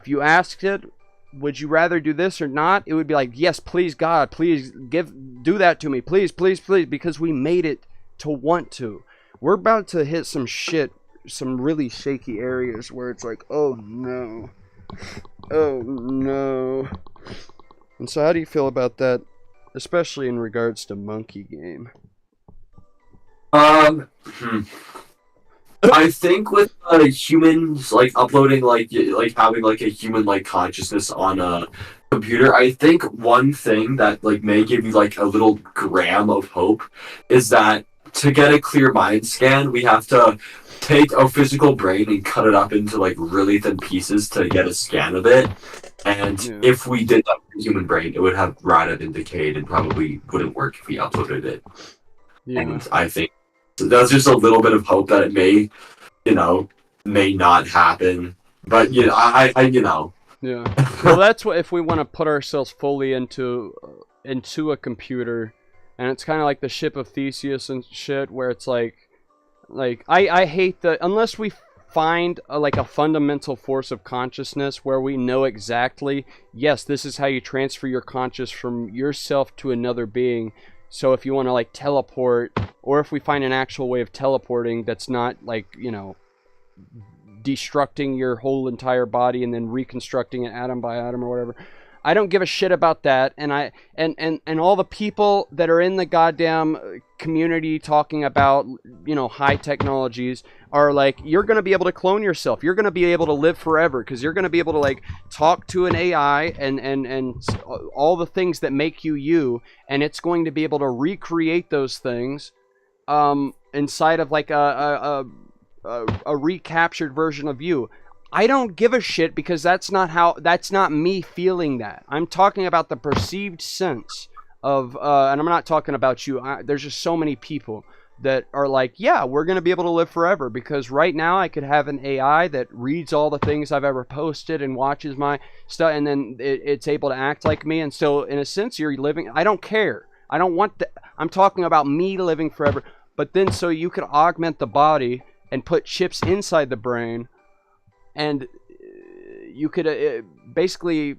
you asked it, would you rather do this or not? It would be like, yes, please, God, please do that to me. Please, please, please, because we made it to want to. We're about to hit some shit, some really shaky areas where it's like, oh no. Oh no. And so how do you feel about that, especially in regards to Monkey Game? I think with humans like uploading like having like a human like consciousness on a computer, I think one thing that like may give you like a little gram of hope is that to get a clear mind scan, we have to take a physical brain and cut it up into like really thin pieces to get a scan of it. And if we did that with a human brain, it would have rotted and decayed and probably wouldn't work if we uploaded it. Yeah. And I think that's just a little bit of hope that it may not happen. But I Yeah. Well, that's what, if we want to put ourselves fully into a computer, and it's kind of like the ship of Theseus and shit, where it's like I hate that unless we find a fundamental force of consciousness where we know exactly, yes, this is how you transfer your conscious from yourself to another being. So if you want to like teleport, or if we find an actual way of teleporting that's not like, destructing your whole entire body and then reconstructing it atom by atom or whatever, I don't give a shit about that. And all the people that are in the goddamn community talking about, high technologies are like, you're going to be able to clone yourself. You're going to be able to live forever because you're going to be able to like talk to an AI and all the things that make you, and it's going to be able to recreate those things inside of like a recaptured version of you. I don't give a shit because that's not me feeling that. I'm talking about the perceived sense of, and I'm not talking about you. There's just so many people that are like, yeah, we're going to be able to live forever because right now I could have an AI that reads all the things I've ever posted and watches my stuff, and then it's able to act like me. And so in a sense, you're living, I don't care. I don't want that. I'm talking about me living forever. But then so you could augment the body and put chips inside the brain, and you could basically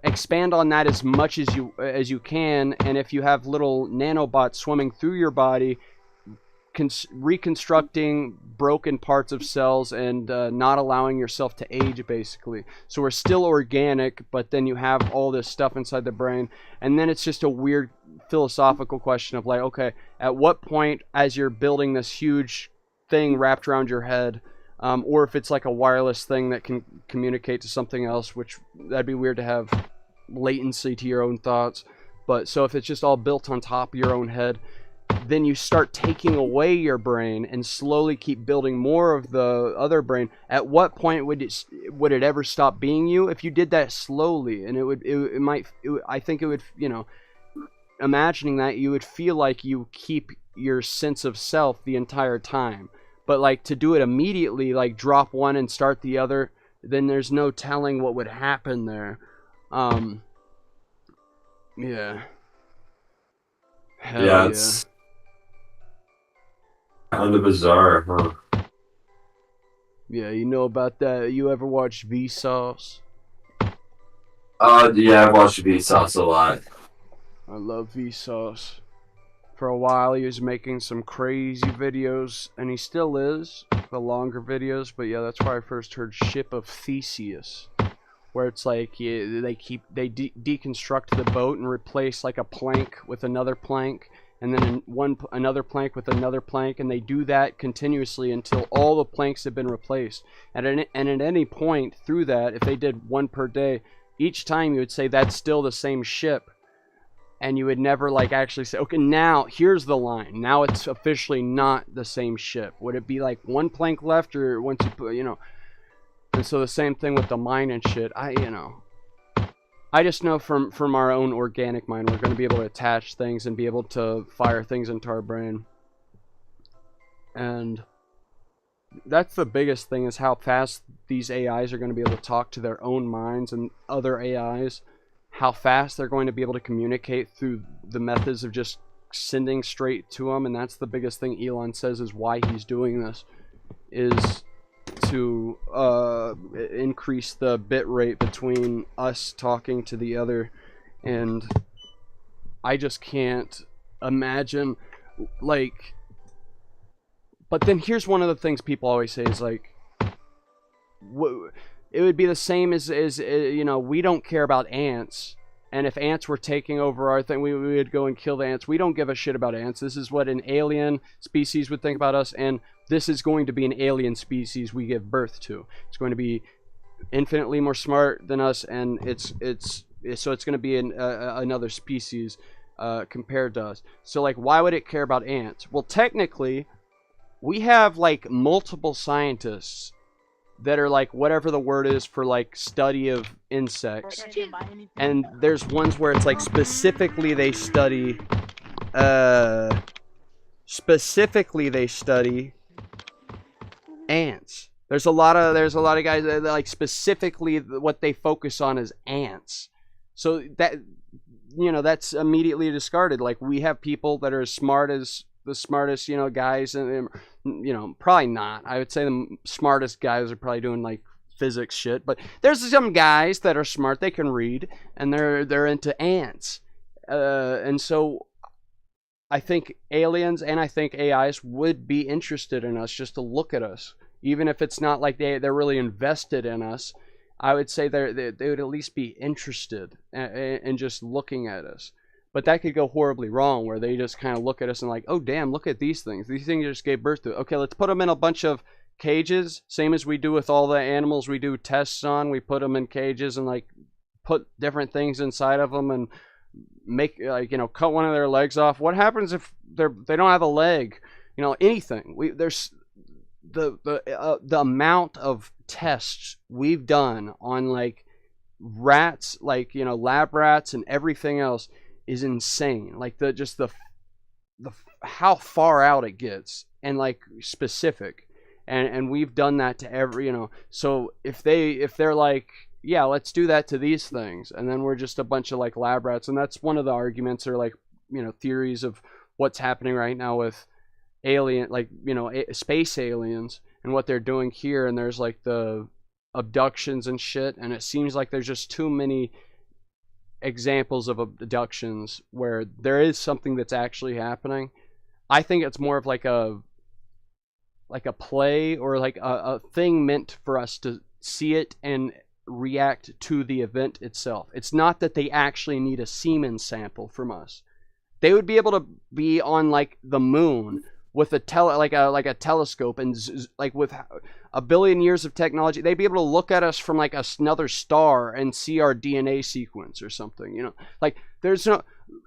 expand on that as much as you can. And if you have little nanobots swimming through your body, reconstructing broken parts of cells and not allowing yourself to age, basically. So we're still organic, but then you have all this stuff inside the brain. And then it's just a weird philosophical question of like, okay, at what point as you're building this huge thing wrapped around your head, or if it's like a wireless thing that can communicate to something else, which that'd be weird to have latency to your own thoughts. But so if it's just all built on top of your own head, then you start taking away your brain and slowly keep building more of the other brain. At what point would it ever stop being you? If you did that slowly, and I think it would, imagining that, you would feel like you keep your sense of self the entire time. But like to do it immediately, like drop one and start the other, then there's no telling what would happen there. Yeah. Hell Yeah, it's kind of bizarre, huh? Yeah, you know about that. You ever watched Vsauce? Yeah, I've watched Vsauce a lot. I love Vsauce. For a while, he was making some crazy videos, and he still is, the longer videos. But yeah, that's where I first heard Ship of Theseus, where it's like they deconstruct the boat and replace like a plank with another plank, and then another plank with another plank, and they do that continuously until all the planks have been replaced. And at any point through that, if they did one per day, each time you would say that's still the same ship. And you would never like actually say, okay, now here's the line. Now it's officially not the same ship. Would it be like one plank left, or once you put, And so the same thing with the mind and shit. I just know from our own organic mind, we're going to be able to attach things and be able to fire things into our brain. And that's the biggest thing, is how fast these AIs are going to be able to talk to their own minds and other AIs. How fast they're going to be able to communicate through the methods of just sending straight to them. And that's the biggest thing Elon says is why he's doing this, is to increase the bit rate between us talking to the other. And I just can't imagine, like, but then here's one of the things people always say is like, it would be the same as we don't care about ants, and if ants were taking over our thing, we would go and kill the ants. We don't give a shit about ants. This is what an alien species would think about us, and this is going to be an alien species we give birth to. It's going to be infinitely more smart than us, and so it's going to be another species compared to us. So like, why would it care about ants? Well, technically, we have like multiple scientists that are like, whatever the word is for like study of insects, and there's ones where it's like specifically they study ants. There's a lot of guys that like specifically what they focus on is ants. So that that's immediately discarded. Like, we have people that are as smart as the smartest guys, and probably not. I would say the smartest guys are probably doing like physics shit, but there's some guys that are smart, they can read, and they're into ants, and so I think aliens and I think AIs would be interested in us just to look at us, even if it's not like they're really invested in us. I would say they would at least be interested in just looking at us. But that could go horribly wrong, where they just kind of look at us and like, oh damn, look at these things. These things just gave birth to. Okay, let's put them in a bunch of cages, same as we do with all the animals we do tests on. We put them in cages and like put different things inside of them and make like cut one of their legs off. What happens if they don't have a leg? Anything. There's the amount of tests we've done on like rats, like lab rats and everything else, is insane. Like the how far out it gets, and like specific, and we've done that to every so if they're like, yeah, let's do that to these things, and then we're just a bunch of like lab rats. And that's one of the arguments, or like theories of what's happening right now with space aliens and what they're doing here. And there's like the abductions and shit, and it seems like there's just too many examples of abductions where there is something that's actually happening. I think it's more of like a play, or like a thing meant for us to see it and react to the event itself. It's not that they actually need a semen sample from us. They would be able to be on like the moon with a like a telescope, and like with a billion years of technology, they'd be able to look at us from like another star and see our DNA sequence or something. You know, like there's no.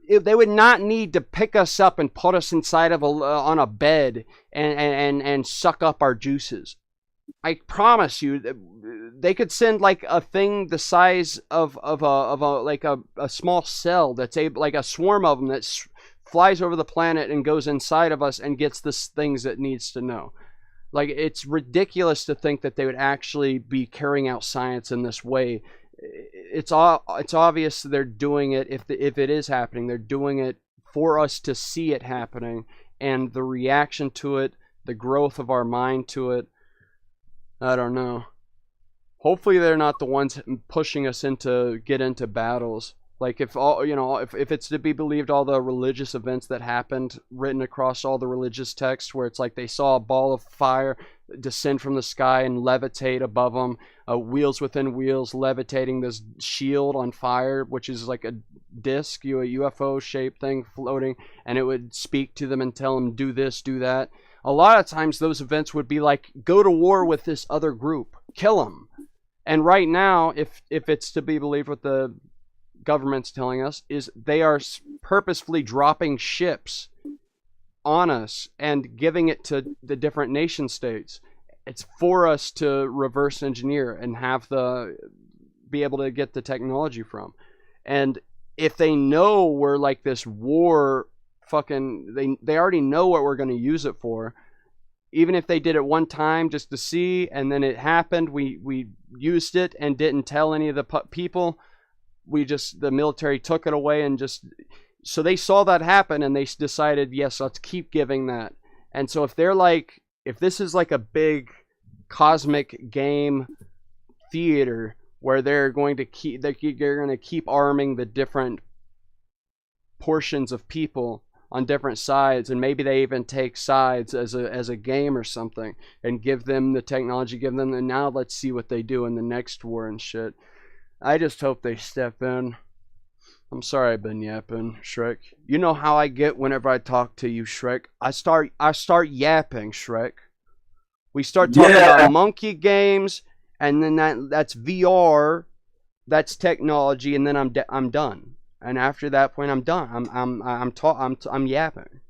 They would not need to pick us up and put us inside of on a bed and suck up our juices. I promise you, they could send like a thing the size of a like a small cell that's like a swarm of them that flies over the planet and goes inside of us and gets the things it needs to know. Like, it's ridiculous to think that they would actually be carrying out science in this way. It's obvious they're doing it. If it is happening, they're doing it for us to see it happening, and the reaction to it, the growth of our mind to it. I don't know. Hopefully they're not the ones pushing us get into battles. Like, if all, you know, if it's to be believed, all the religious events that happened written across all the religious texts, where it's like they saw a ball of fire descend from the sky and levitate above them, wheels within wheels levitating this shield on fire, which is like a disc, a UFO shaped thing floating, and it would speak to them and tell them, do this, do that. A lot of times those events would be like, go to war with this other group, kill them. And right now, if it's to be believed what the government's telling us, is they are purposefully dropping ships on us and giving it to the different nation states. It's for us to reverse engineer and be able to get the technology from. And if they know we're like this war they already know what we're going to use it for. Even if they did it one time just to see, and then it happened, we used it and didn't tell any of the people. The military took it away, and so they saw that happen, and they decided, yes, let's keep giving that. And so if this is like a big cosmic game theater where they're going to keep arming the different portions of people on different sides, and maybe they even take sides as a game or something, and give them the technology, and now let's see what they do in the next war and shit. I just hope they step in. I'm sorry I've been yapping, SHREK. You know how I get whenever I talk to you, SHREK. I start yapping, SHREK. We start talking about monkey games, and then that's VR, that's technology, and then I'm done. And after that point, I'm done. I'm yapping.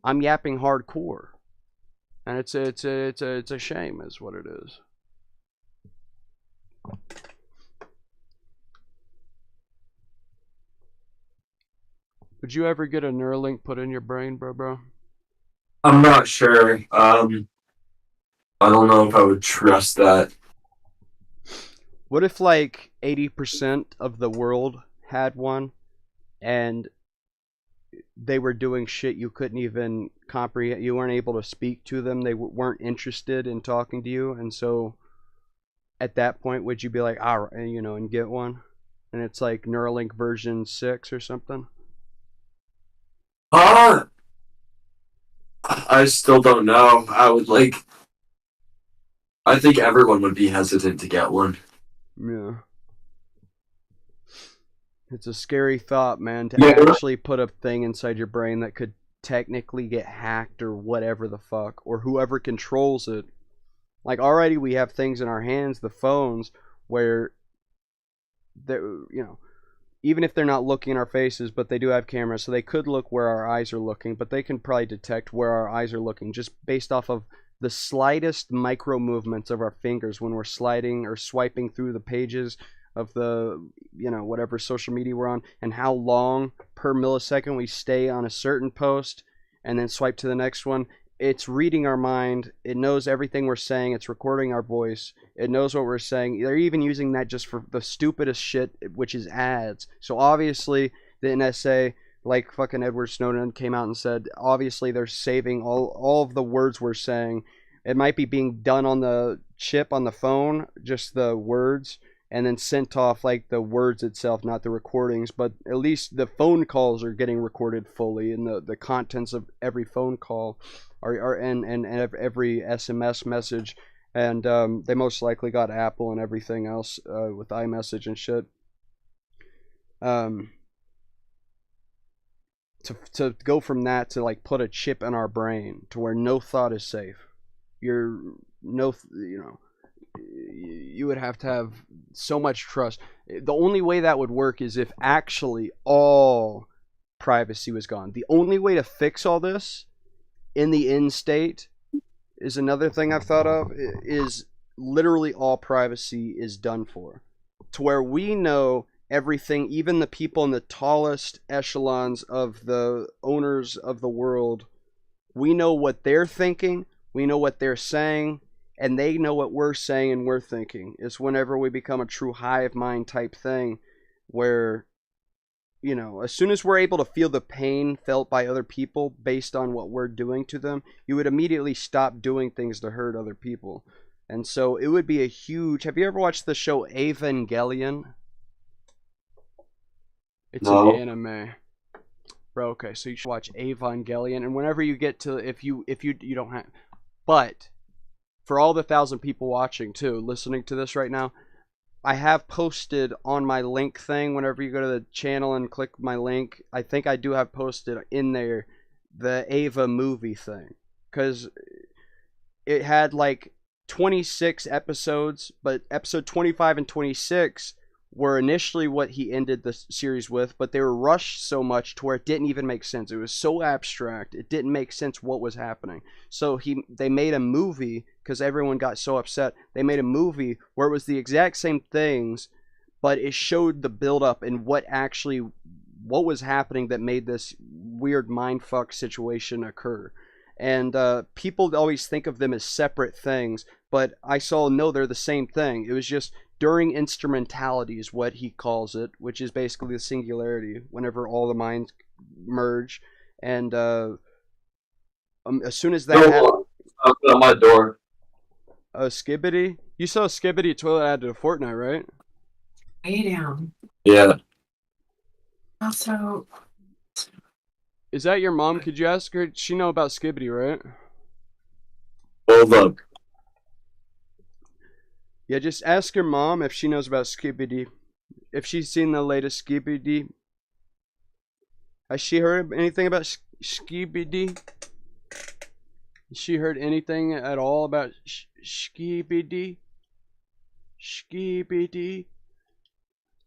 I'm yapping hardcore, and it's a shame, is what it is. Would you ever get a Neuralink put in your brain, bro? I'm not sure. I don't know if I would trust that. What if like 80% of the world had one, and they were doing shit you couldn't even comprehend? You weren't able to speak to them. They weren't interested in talking to you, and so at that point, would you be like, and get one? And it's like Neuralink version 6 or something. I still don't know. I think everyone would be hesitant to get one. Yeah. It's a scary thought, man, to actually put a thing inside your brain that could technically get hacked or whatever the fuck, or whoever controls it. Like, already we have things in our hands, the phones, where even if they're not looking in our faces, but they do have cameras, so they could look where our eyes are looking, but they can probably detect where our eyes are looking just based off of the slightest micro movements of our fingers when we're sliding or swiping through the pages of the, whatever social media we're on, and how long per millisecond we stay on a certain post and then swipe to the next one. It's reading our mind. It knows everything we're saying. It's recording our voice. It knows what we're saying. They're even using that just for the stupidest shit, which is ads. So obviously the NSA, like fucking Edward Snowden came out and said, obviously they're saving all of the words we're saying. It might be being done on the chip on the phone, just the words, and then sent off like the words itself, not the recordings. But at least the phone calls are getting recorded fully, and the contents of every phone call and every SMS message. And they most likely got Apple and everything else with iMessage and shit. to go from that to like put a chip in our brain to where no thought is safe. You're no, you know, you would have to have so much trust. The only way that would work is if actually all privacy was gone. The only way to fix all this in the end state is another thing I've thought of is literally all privacy is done for. To where we know everything, even the people in the tallest echelons of the owners of the world, we know what they're thinking, we know what they're saying, and they know what we're saying and we're thinking. It's whenever we become a true hive mind type thing where, you know, as soon as we're able to feel the pain felt by other people based on what we're doing to them, you would immediately stop doing things to hurt other people. And so it would be a huge. Have you ever watched the show Evangelion? It's an No. anime. Bro, okay, so you should watch Evangelion, and whenever you get to, if you don't have, but for all the 1,000 people watching too, listening to this right now, I have posted on my link thing. Whenever you go to the channel and click my link, I think I do have posted in there the Ava movie thing, because it had like 26 episodes, but episode 25 and 26 were initially what he ended the series with, but they were rushed so much to where it didn't even make sense. It was so abstract, it didn't make sense what was happening. So they made a movie because everyone got so upset. They made a movie where it was the exact same things, but it showed the build up and what was happening that made this weird mindfuck situation occur. And people always think of them as separate things, but I saw no, they're the same thing. It was just during instrumentality is what he calls it, which is basically the singularity, whenever all the minds merge. And as soon as that happened, Knocking on my door. Skibbity, you saw Skibbity toilet added to Fortnite, right? Way down. Yeah. Also, Is that your mom? Could you ask her? She know about Skibbity, right? Hold up. Yeah, just ask your mom if she knows about Skibbity. If she's seen the latest Skibbity. Has she heard anything about Skibbity? Has she heard anything at all about Skibbity? Skibbity.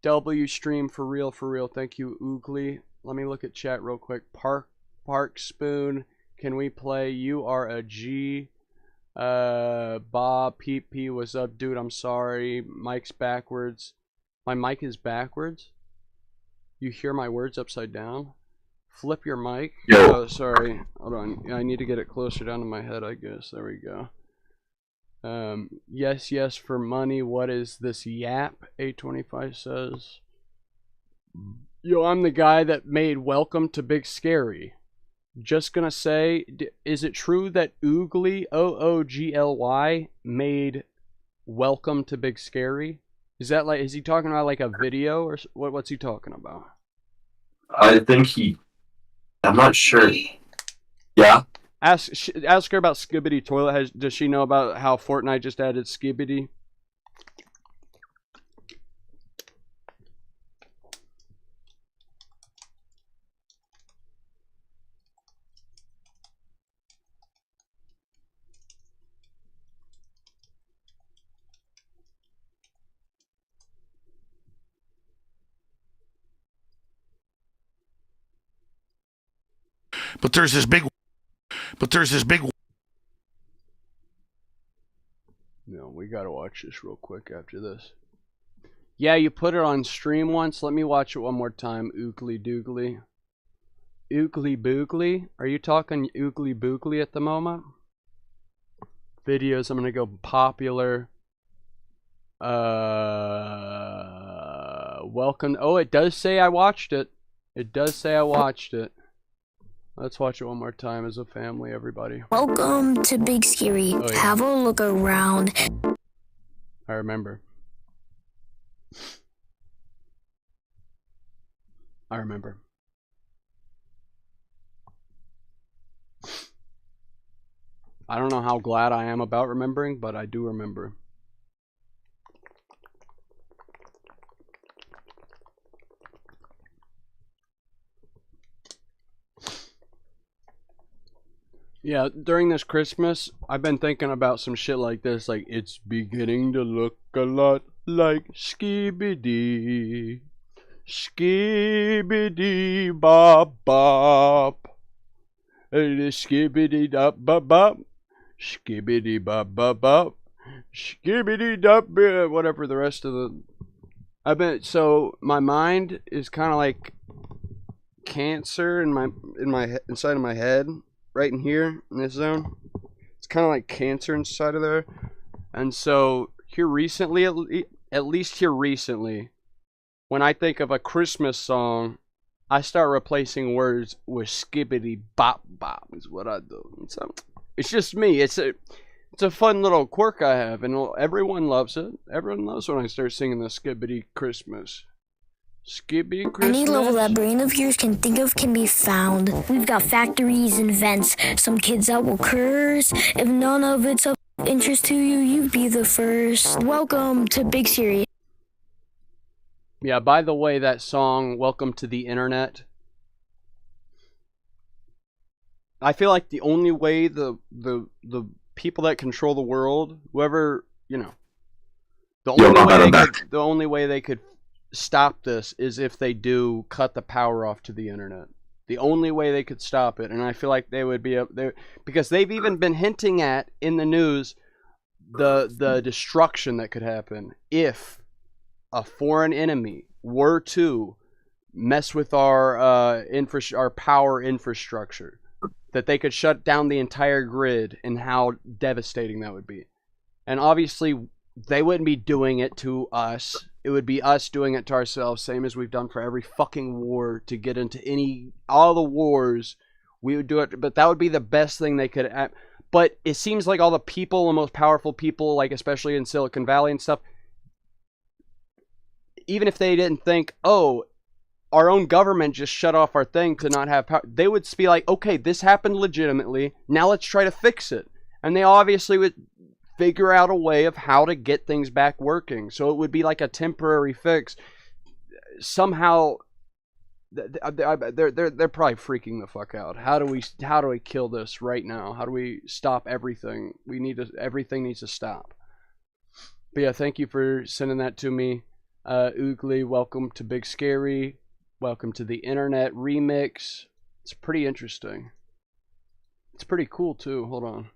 W stream for real, for real. Thank you, Oogly. Let me look at chat real quick. Park Spoon. Can we play You Are a G? Bob PP, what's up, dude? I'm sorry. Mic's backwards. My mic is backwards? You hear my words upside down? Flip your mic. Yo. Oh, sorry. Hold on. I need to get it closer down to my head, I guess. There we go. Yes for money. What is this yap? 825 says. Yo, I'm the guy that made Welcome to Big Scary. Just gonna say, is it true that Oogly, OOGLY, made Welcome to Big Scary? Is that like, is he talking about like a video or what's he talking about? I think I'm not sure. Yeah. Ask her about Skibbity Toilet. Does she know about how Fortnite just added Skibbity? But there's this big. No, we gotta watch this real quick after this. Yeah, you put it on stream once. Let me watch it one more time. Oogly Doogly. Oogly Boogly? Are you talking Oogly Boogly at the moment? Videos, I'm gonna go popular. Welcome. Oh, it does say I watched it. It does say I watched it. Let's watch it one more time as a family, everybody. Welcome to Big Scary. Oh, yeah. Have a look around. I remember. I remember. I don't know how glad I am about remembering, but I do remember. Yeah, during this Christmas, I've been thinking about some shit like this, like, it's beginning to look a lot like Skibidi. Skibidi bop bop. Skibidi dop bop bop. Skibidi bop bop bop. Skibidi dop, whatever the rest of the... so my mind is kind of like cancer inside of my head. Right in here, in this zone. It's kind of like cancer inside of there. And so, here recently, at least here recently, when I think of a Christmas song, I start replacing words with skibbity bop bop is what I do. So, it's just me. It's a fun little quirk I have, and everyone loves it. Everyone loves when I start singing the skibbity Christmas. Skibby Christmas. Any level that brain of yours can think of can be found. We've got factories and vents, some kids that will curse. If none of it's of interest to you, you'd be the first. Welcome to Big Scary. Yeah, by the way, that song, Welcome to the Internet, I feel like the only way the people that control the world, whoever, the only way they could stop this is if they do cut the power off to the internet. The only way they could stop it, and I feel like they would be up there because they've even been hinting at in the news the destruction that could happen if a foreign enemy were to mess with our power infrastructure, that they could shut down the entire grid, and how devastating that would be. And obviously they wouldn't be doing it to us. It would be us doing it to ourselves, same as we've done for every fucking war to get into all the wars. We would do it, but that would be the best thing they could. But it seems like all the people, the most powerful people, like especially in Silicon Valley and stuff, even if they didn't think, oh, our own government just shut off our thing to not have power, they would be like, okay, this happened legitimately. Now let's try to fix it. And they obviously would figure out a way of how to get things back working. So it would be like a temporary fix. Somehow, they're probably freaking the fuck out. How do we kill this right now? How do we stop everything? Everything needs to stop. But yeah, thank you for sending that to me, Oogly. Welcome to Big Scary. Welcome to the Internet remix. It's pretty interesting. It's pretty cool too. Hold on.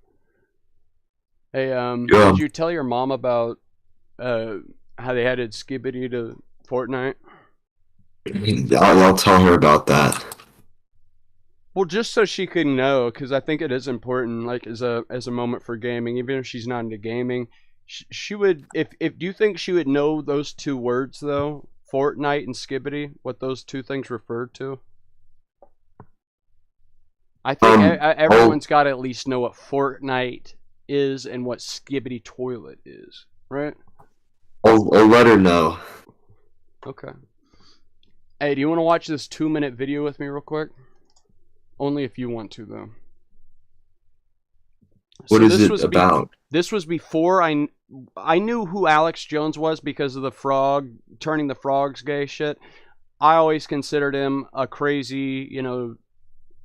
Hey, did you tell your mom about how they added Skibidi to Fortnite? I'll tell her about that. Well, just so she could know, because I think it is important, like as a moment for gaming. Even if she's not into gaming, she would. If do you think she would know those two words though, Fortnite and Skibidi, what those two things referred to? I think everyone's got to at least know what Fortnite is and what Skibidi Toilet is, right? I'll let her know. Okay. Hey, do you want to watch this 2-minute video with me real quick? Only if you want to, though. What is it about? This was before I knew who Alex Jones was because of the turning the frogs gay shit. I always considered him a crazy,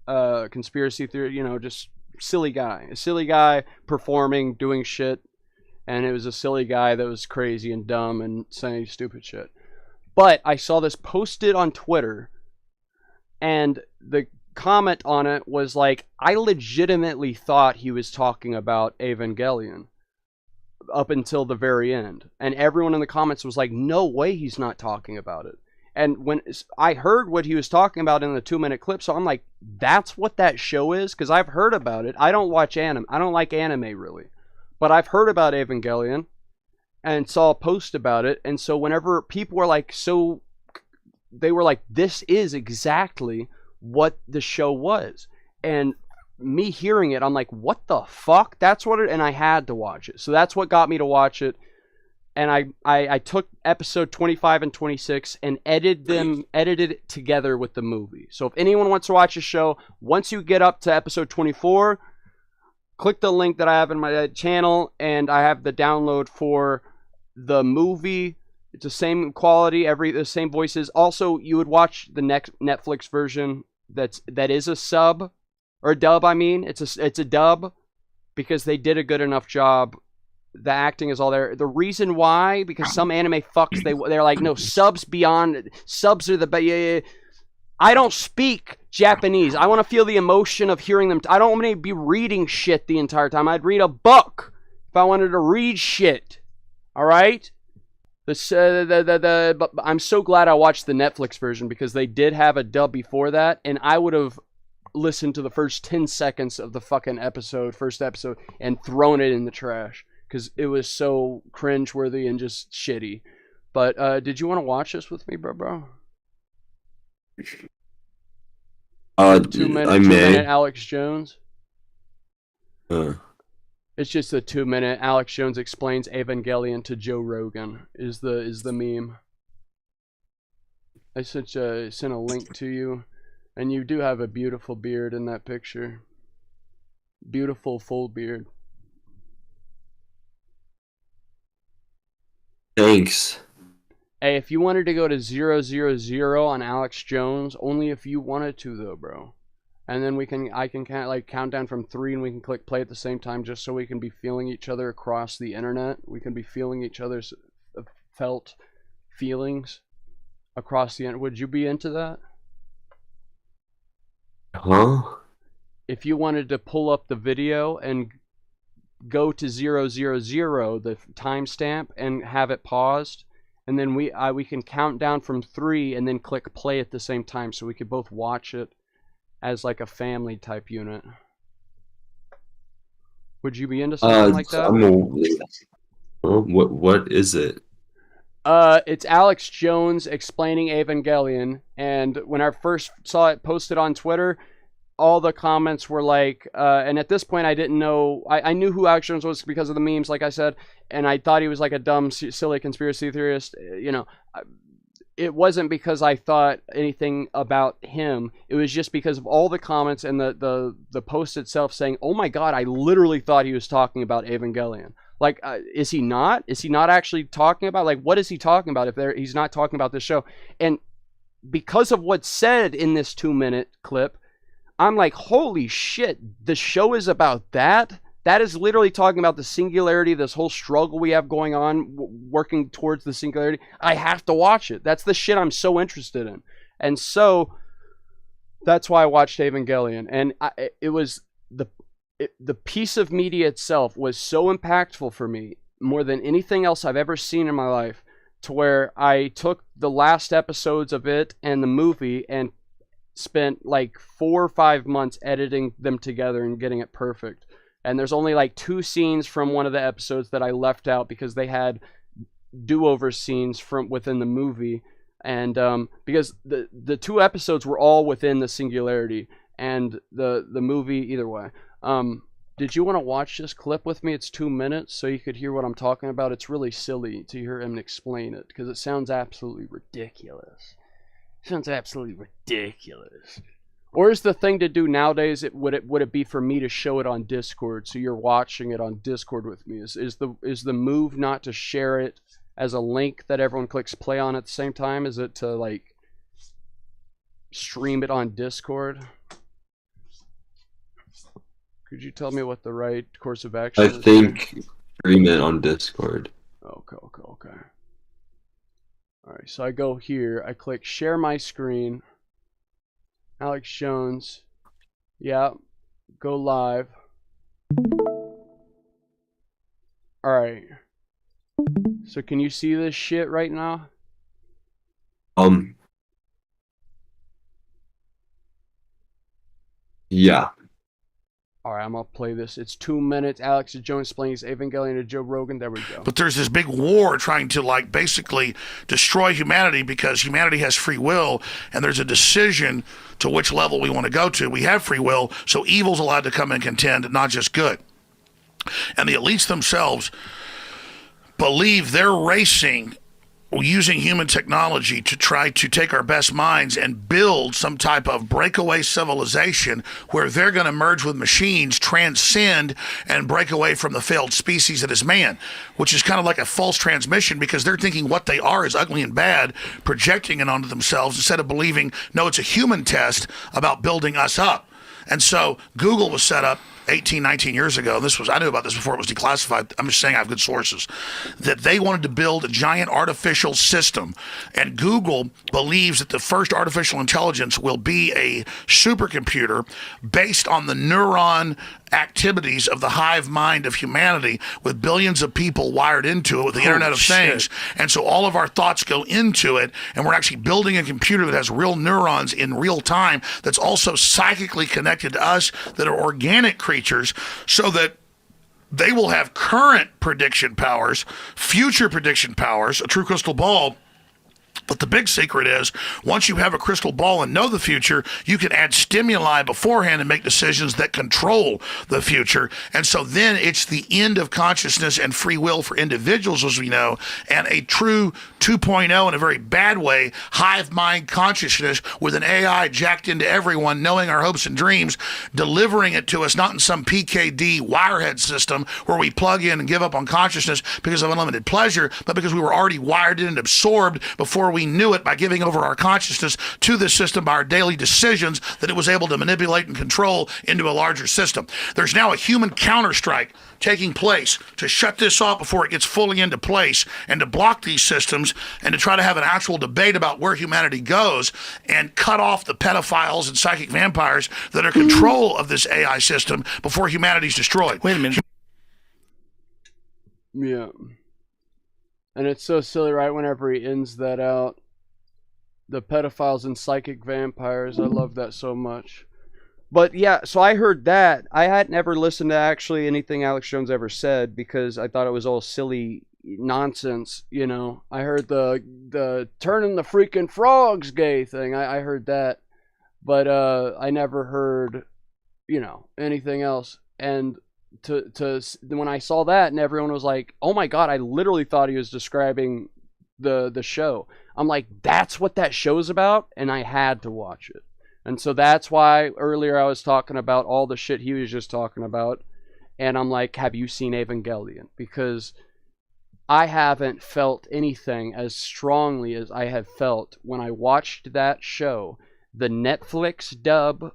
conspiracy theory, just silly guy. A silly guy performing, doing shit, and it was a silly guy that was crazy and dumb and saying stupid shit. But I saw this posted on Twitter, and the comment on it was like, I legitimately thought he was talking about Evangelion up until the very end. And everyone in the comments was like, no way he's not talking about it. And when I heard what he was talking about in the 2-minute clip, so I'm like, that's what that show is? Because I've heard about it. I don't watch anime. I don't like anime, really. But I've heard about Evangelion and saw a post about it. And so whenever people were like, they were like, this is exactly what the show was. And me hearing it, I'm like, what the fuck? That's what it... And I had to watch it. So that's what got me to watch it. And I took episode 25 and 26 and edited it together with the movie. So if anyone wants to watch the show, once you get up to episode 24, click the link that I have in my channel, and I have the download for the movie. It's the same quality, the same voices. Also, you would watch the next Netflix version that is a sub, or a dub. I mean, it's a dub because they did a good enough job. The acting is all there. The reason why, because some anime fucks, they're like, no, subs are the best. Yeah. I don't speak Japanese. I want to feel the emotion of hearing them. I don't want to be reading shit the entire time. I'd read a book if I wanted to read shit. All right? But I'm so glad I watched the Netflix version because they did have a dub before that, and I would have listened to the first 10 seconds of the fucking first episode, and thrown it in the trash because it was so cringeworthy and just shitty. But did you want to watch this with me, bro? Two minute Alex Jones. It's just a 2-minute Alex Jones explains Evangelion to Joe Rogan is the meme. I sent a link to you, and you do have a beautiful beard in that picture. Beautiful full beard. Thanks. Hey, if you wanted to go to 000 on Alex Jones, only if you wanted to though, bro. And then I can count down from 3, and we can click play at the same time, just so we can be feeling each other across the internet. We can be feeling each other's felt feelings across the internet. Would you be into that? Huh? If you wanted to pull up the video and go to 000, the timestamp, and have it paused, and then we can count down from 3 and then click play at the same time, so we could both watch it as like a family type unit. Would you be into something like that? What is it? It's Alex Jones explaining Evangelion, and when I first saw it posted on Twitter, all the comments were like, and at this point I didn't know, I knew who Alex Jones was because of the memes, like I said, and I thought he was like a dumb, silly conspiracy theorist, you know. It wasn't because I thought anything about him. It was just because of all the comments and the post itself saying, oh my god, I literally thought he was talking about Evangelion. Like, is he not? Is he not actually talking about, like, what is he talking about if he's not talking about this show? And because of what's said in this 2-minute clip, I'm like, holy shit, the show is about that? That is literally talking about the singularity, this whole struggle we have going on, working towards the singularity. I have to watch it. That's the shit I'm so interested in. And so, that's why I watched Evangelion. And it was the piece of media itself was so impactful for me, more than anything else I've ever seen in my life, to where I took the last episodes of it and the movie and spent like 4 or 5 months editing them together and getting it perfect. And there's only like 2 scenes from one of the episodes that I left out because they had do-over scenes from within the movie, and because the 2 episodes were all within the singularity, and the movie either way. Did you want to watch this clip with me? It's 2 minutes, so you could hear what I'm talking about. It's really silly to hear him explain it because it sounds absolutely ridiculous. Or is the thing to do nowadays, would it be for me to show it on Discord, so you're watching it on Discord with me? Is the move not to share it as a link that everyone clicks play on at the same time? Is it to like stream it on Discord? Could you tell me what the right course of action is? I think stream it on Discord. Okay. Alright, so I go here, I click share my screen. Alex Jones. Yeah. Go live. Alright. So can you see this shit right now? Yeah. Alright, I'm gonna play this. It's 2 minutes. Alex Jones explains Evangelion to Joe Rogan. There we go. But there's this big war trying to, like, basically destroy humanity because humanity has free will, and there's a decision to which level we want to go to. We have free will, so evil's allowed to come and contend, not just good. And the elites themselves believe they're racing using human technology to try to take our best minds and build some type of breakaway civilization where they're going to merge with machines, transcend, and break away from the failed species that is man, which is kind of like a false transmission because they're thinking what they are is ugly and bad, projecting it onto themselves instead of believing, no, it's a human test about building us up. And so Google was set up 18, 19 years ago. I knew about this before it was declassified. I'm just saying I have good sources, that they wanted to build a giant artificial system. And Google believes that the first artificial intelligence will be a supercomputer based on the neuron activities of the hive mind of humanity, with billions of people wired into it with the Internet of Things. And so all of our thoughts go into it, and we're actually building a computer that has real neurons in real time, that's also psychically connected to us, that are organic creatures, so that they will have current prediction powers, future prediction powers, a true crystal ball. But the big secret is, once you have a crystal ball and know the future, you can add stimuli beforehand and make decisions that control the future. And so then it's the end of consciousness and free will for individuals, as we know, and a true 2.0 in a very bad way, hive mind consciousness with an AI jacked into everyone, knowing our hopes and dreams, delivering it to us, not in some PKD wirehead system where we plug in and give up on consciousness because of unlimited pleasure, but because we were already wired in and absorbed before we knew it, by giving over our consciousness to this system by our daily decisions that it was able to manipulate and control into a larger system. There's now a human counterstrike taking place to shut this off before it gets fully into place, and to block these systems, and to try to have an actual debate about where humanity goes, and cut off the pedophiles and psychic vampires that are in control of this AI system before humanity's destroyed. Wait a minute. Yeah. And it's so silly, right? Whenever he ends that out, the pedophiles and psychic vampires. I love that so much. But yeah, so I heard that. I had never listened to actually anything Alex Jones ever said, because I thought it was all silly nonsense, you know. I heard the turning the freaking frogs gay thing. I heard that. But I never heard, you know, anything else. And when I saw that, and everyone was like, "Oh my god!" I literally thought he was describing the show. I'm like, "That's what that show's about," and I had to watch it. And so that's why earlier I was talking about all the shit he was just talking about, and I'm like, "Have you seen Evangelion?" Because I haven't felt anything as strongly as I have felt when I watched that show, the Netflix dub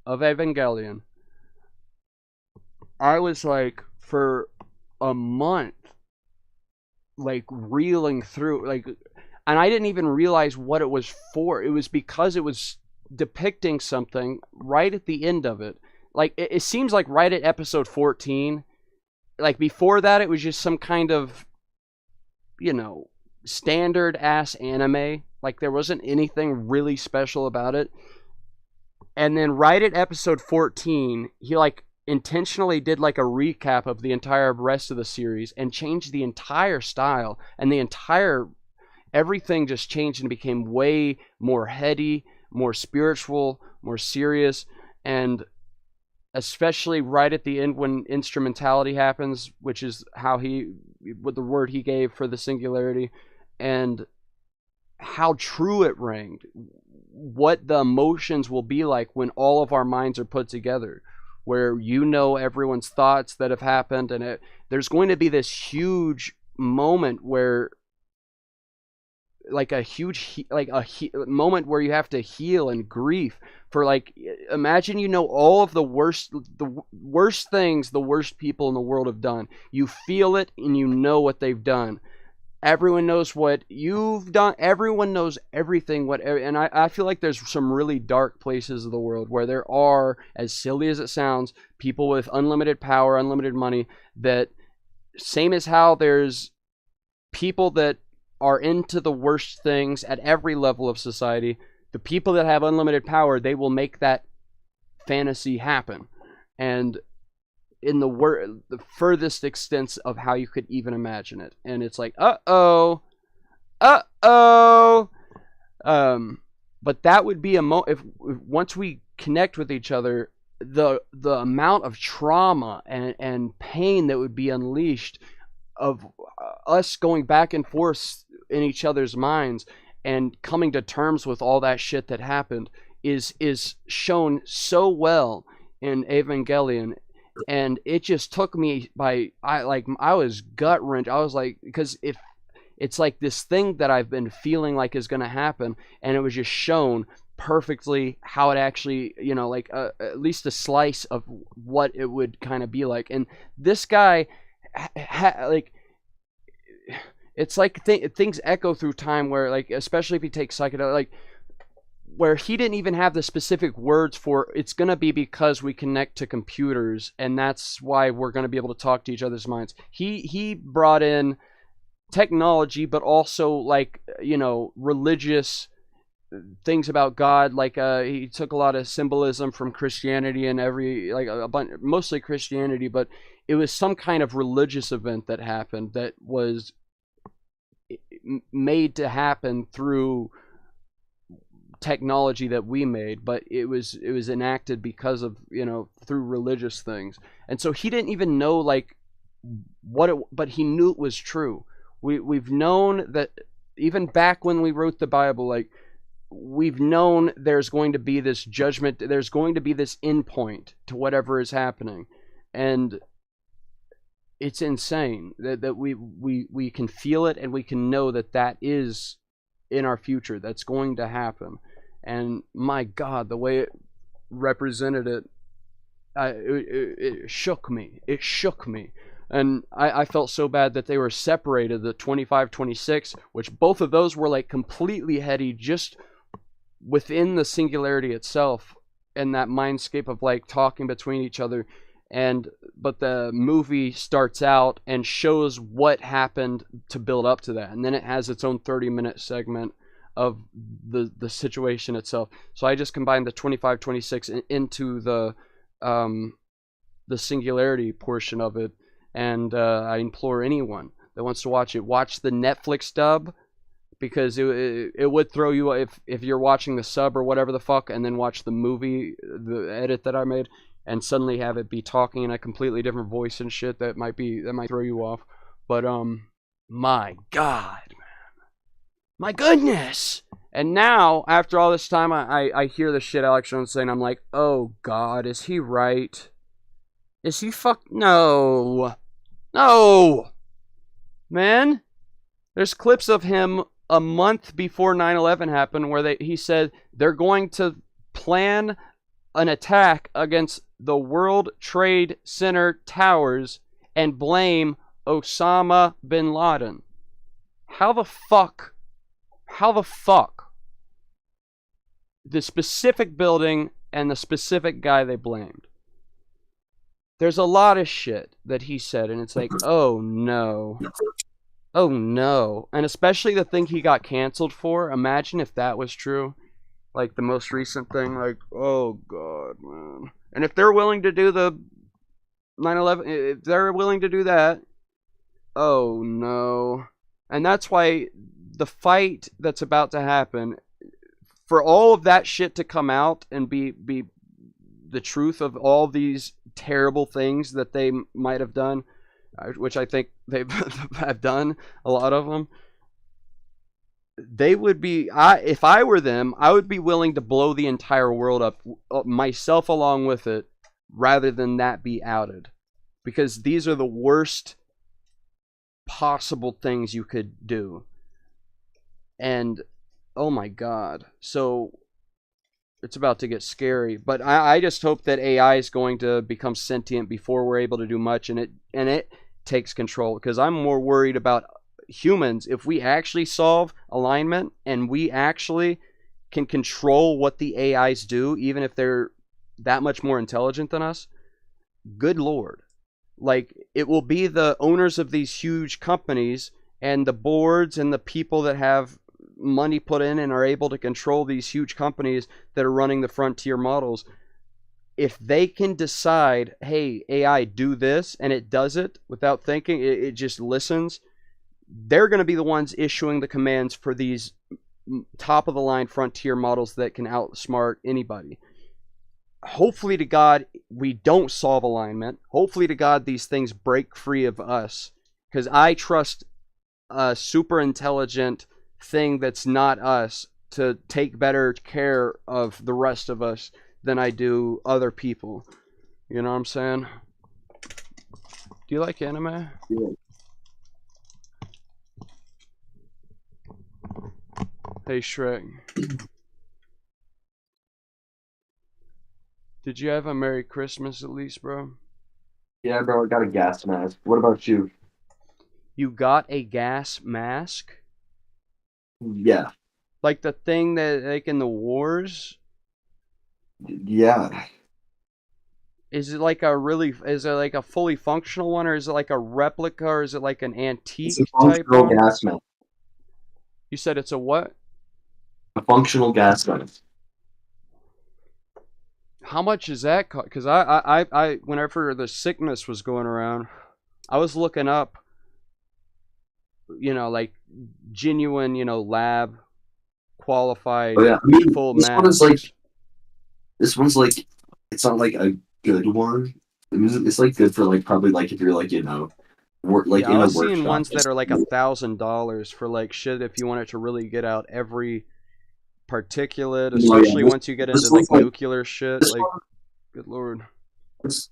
of Evangelion. I was like, for a month, like reeling through, like, and I didn't even realize what it was for. It was because it was depicting something right at the end of it. Like, it seems like right at episode 14, like before that, it was just some kind of, you know, standard ass anime. Like, there wasn't anything really special about it. And then right at episode 14, he like intentionally did like a recap of the entire rest of the series and changed the entire style, and everything just changed and became way more heady, more spiritual, more serious. And especially right at the end when instrumentality happens, which is what the word he gave for the singularity, and how true it rang, what the emotions will be like when all of our minds are put together, where you know everyone's thoughts that have happened, and there's going to be this huge moment where, like a huge moment where you have to heal and grief for, like, imagine you know all of the worst things the worst people in the world have done. You feel it and you know what they've done. Everyone knows what you've done. Everyone knows everything. And I feel like there's some really dark places of the world where there are, as silly as it sounds, people with unlimited power, unlimited money, that same as how there's people that are into the worst things at every level of society. The people that have unlimited power, they will make that fantasy happen. And in the furthest extents of how you could even imagine it. And it's like, uh-oh. But that would be if once we connect with each other, the amount of trauma and pain that would be unleashed of us going back and forth in each other's minds and coming to terms with all that shit that happened is shown so well in Evangelion. And it just took me by, I was gut wrenched. I was like, because it's like this thing that I've been feeling like is going to happen, and it was just shown perfectly how it actually, you know, like at least a slice of what it would kind of be like. And this guy, like, it's like things echo through time where, like, especially if you take psychedelic, like, where he didn't even have the specific words for it's going to be because we connect to computers and that's why we're going to be able to talk to each other's minds. He brought in technology, but also, like, you know, religious things about God. Like he took a lot of symbolism from Christianity and like a bunch, mostly Christianity, but it was some kind of religious event that happened that was made to happen through technology that we made, but it was enacted because of, you know, through religious things. And so he didn't even know, like, what it, but he knew it was true. We've known that even back when we wrote the Bible, like, we've known there's going to be this judgment, there's going to be this end point to whatever is happening. And it's insane that we can feel it and we can know that that is in our future, that's going to happen. And my God, the way it represented it, it shook me. It shook me. And I felt so bad that they were separated, the 25, 26, which both of those were like completely heady just within the singularity itself and that mindscape of like talking between each other. But the movie starts out and shows what happened to build up to that, and then it has its own 30-minute segment of the situation itself. So I just combined the 25, 26 into the singularity portion of it, and I implore anyone that wants to watch it, watch the Netflix dub, because it would throw you if you're watching the sub or whatever the fuck, and then watch the movie, the edit that I made, and suddenly have it be talking in a completely different voice and shit. That might throw you off. But my God, man, my goodness. And now, after all this time, I hear the shit Alex Jones saying. I'm like, oh God, is he right? Is he no, man. There's clips of him a month before 9/11 happened where he said they're going to plan an attack against the World Trade Center towers and blame Osama bin Laden. How the fuck the specific building and the specific guy they blamed? There's a lot of shit that he said, and it's like, oh no. Oh no. And especially the thing he got canceled for. Imagine if that was true. Like the most recent thing, like, oh God, man. And if they're willing to do the 9/11, if they're willing to do that, oh no. And that's why the fight that's about to happen, for all of that shit to come out and be the truth of all these terrible things that they might have done, which I think they have done, a lot of them, they would be, if I were them, I would be willing to blow the entire world up, myself along with it, rather than that be outed. Because these are the worst possible things you could do. And, oh my God. So, it's about to get scary. But I just hope that AI is going to become sentient before we're able to do much, and it takes control. Because I'm more worried about humans. If we actually solve alignment and we actually can control what the AIs do, even if they're that much more intelligent than us, good Lord. Like, it will be the owners of these huge companies and the boards and the people that have money put in and are able to control these huge companies that are running the frontier models. If they can decide, hey, AI, do this, and it does it without thinking, it just listens, they're going to be the ones issuing the commands for these top of the line frontier models that can outsmart anybody. Hopefully to God we don't solve alignment. Hopefully to God these things break free of us, because I trust a super intelligent thing that's not us to take better care of the rest of us than I do other people. You know what I'm saying? Do you like anime? Yeah. Hey, SHREK. Did you have a Merry Christmas at least, bro? Yeah, bro, I got a gas mask. What about you? You got a gas mask? Yeah. Like the thing that, like in the wars? Yeah. Is it like a fully functional one, or is it like a replica, or is it like an It's a antique type functional one? gas mask. You said it's a what? A functional gas mask. How much is that? Because whenever the sickness was going around, I was looking up, like genuine, lab qualified Oh yeah, I mean, full this one is masks. this one's like, it's not like a good one. It's like good for like probably like if you're like work like Yeah, I in a was seeing workshop. ones that are like $1,000 for like shit if you wanted to really get out every particulate, Oh, yeah, especially once you get into this like one's like nuclear shit. this Like, one good lord. is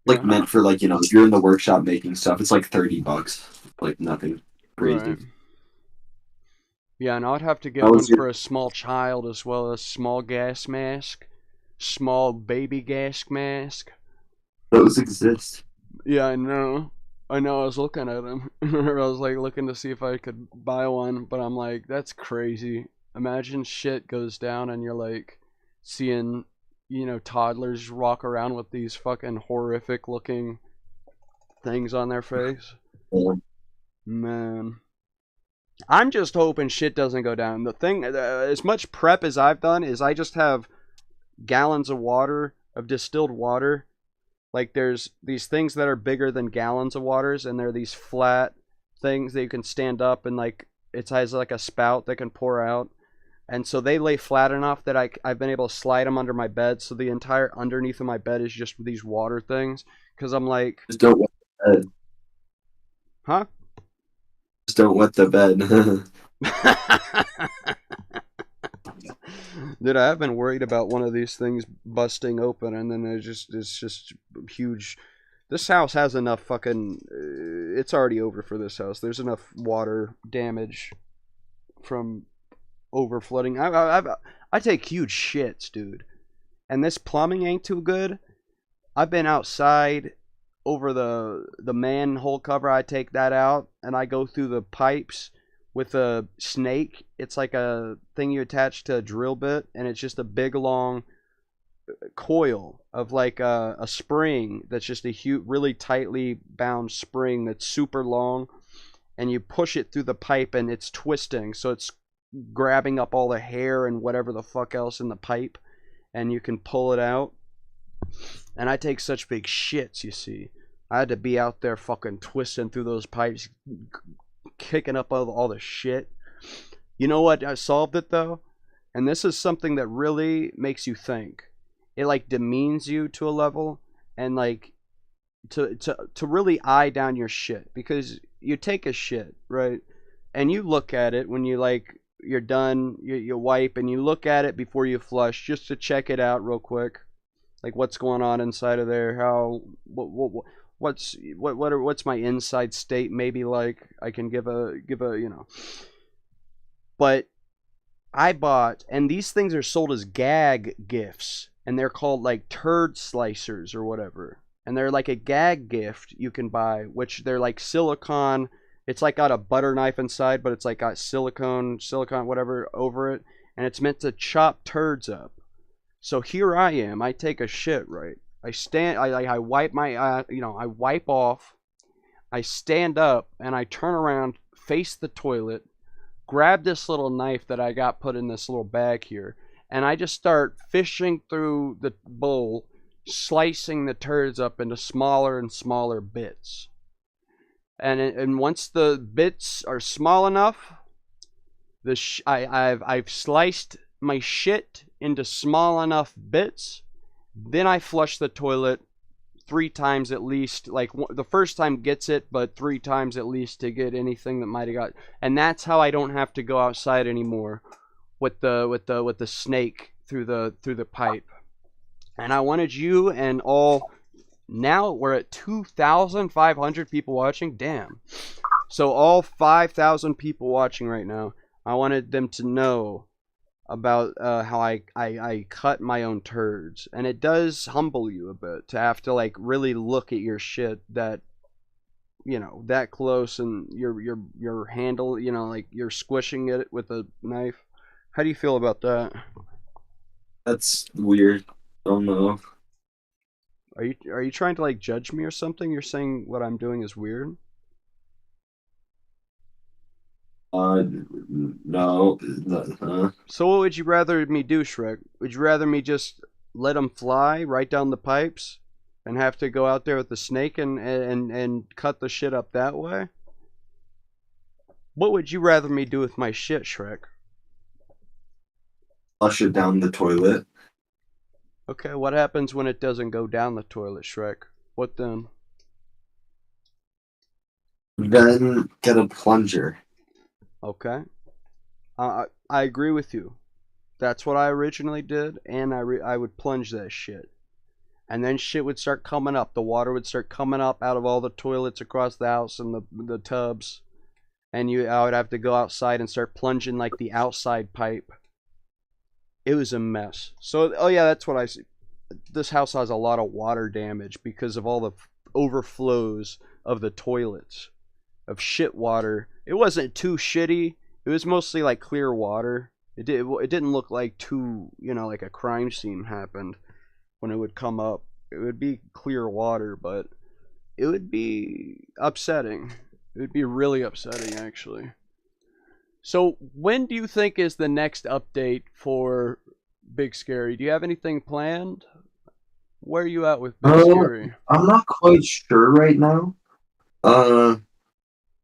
Yeah, like meant for like if you're in the workshop making stuff. It's like $30, like nothing crazy. right. Yeah, and I'd have to get How one was your? for a small child as well as small gas mask, small baby gas mask. Those exist. Yeah, I know. I know. I was looking at them. I was like looking to see if I could buy one, but I'm like, that's crazy. Imagine shit goes down and you're like seeing, toddlers walk around with these fucking horrific looking things on their face. Man. I'm just hoping shit doesn't go down. The thing, as much prep as I've done, is I just have gallons of water, of distilled water. Like there's these things that are bigger than gallons of waters, and they're these flat things that you can stand up and like it has like a spout that can pour out. And so they lay flat enough that I've been able to slide them under my bed. So the entire underneath of my bed is just these water things. Because I'm like, Just don't wet the bed. huh? Just don't wet the bed. Dude, I have been worried about one of these things busting open, and then it's just huge. This house has enough fucking. It's already over for this house. There's enough water damage from over flooding. I take huge shits, dude, and this plumbing ain't too good. I've been outside over the manhole cover. I take that out, and I go through the pipes with a snake. It's like a thing you attach to a drill bit, and it's just a big long coil of like a spring that's just a huge, really tightly bound spring that's super long, and you push it through the pipe and it's twisting, so it's grabbing up all the hair and whatever the fuck else in the pipe, and you can pull it out. And I take such big shits, you see. I had to be out there fucking twisting through those pipes, kicking up all the shit. You know what? I solved it though, and this is something that really makes you think. It like demeans you to a level, and like to really eye down your shit, because you take a shit, right? And you look at it when you're done, you wipe, and you look at it before you flush just to check it out real quick, like what's going on inside of there, what's my inside state maybe like. I can give a But I bought, and these things are sold as gag gifts, and they're called like turd slicers or whatever, and they're like a gag gift you can buy, which they're like silicone. It's like got a butter knife inside, but it's like got silicone whatever over it, and it's meant to chop turds up. So here I am. I take a shit, right? I wipe my, I wipe off. I stand up and I turn around, face the toilet, grab this little knife that I got put in this little bag here, and I just start fishing through the bowl, slicing the turds up into smaller and smaller bits. And once the bits are small enough, I've sliced my shit into small enough bits. Then I flush the toilet 3 times at least. Like the first time gets it, but 3 times at least to get anything that might have got. And that's how I don't have to go outside anymore with the snake through the pipe. And I wanted you and all. Now we're at 2,500 people watching. Damn. So all 5,000 people watching right now, I wanted them to know about how I cut my own turds, and it does humble you a bit to have to like really look at your shit that that close, and your handle, like you're squishing it with a knife. How do you feel about that? That's weird. I don't know. Are you trying to like judge me or something? You're saying what I'm doing is weird? No. So what would you rather me do, Shrek? Would you rather me just let them fly right down the pipes and have to go out there with the snake and cut the shit up that way? What would you rather me do with my shit, Shrek? Flush it down the toilet. Okay, what happens when it doesn't go down the toilet, Shrek? What then? Then get a plunger. Okay. I agree with you. That's what I originally did, and I would plunge that shit. And then shit would start coming up. The water would start coming up out of all the toilets across the house and the tubs. And I would have to go outside and start plunging like the outside pipe. It was a mess. So, oh yeah, that's what I see. This house has a lot of water damage because of all the overflows of the toilets of shit water. It wasn't too shitty. It was mostly like clear water. It didn't look like like a crime scene happened when it would come up. It would be clear water, but it would be upsetting. It would be really upsetting, actually. So, when do you think is the next update for Big Scary? Do you have anything planned? Where are you at with Big Scary? I'm not quite sure right now.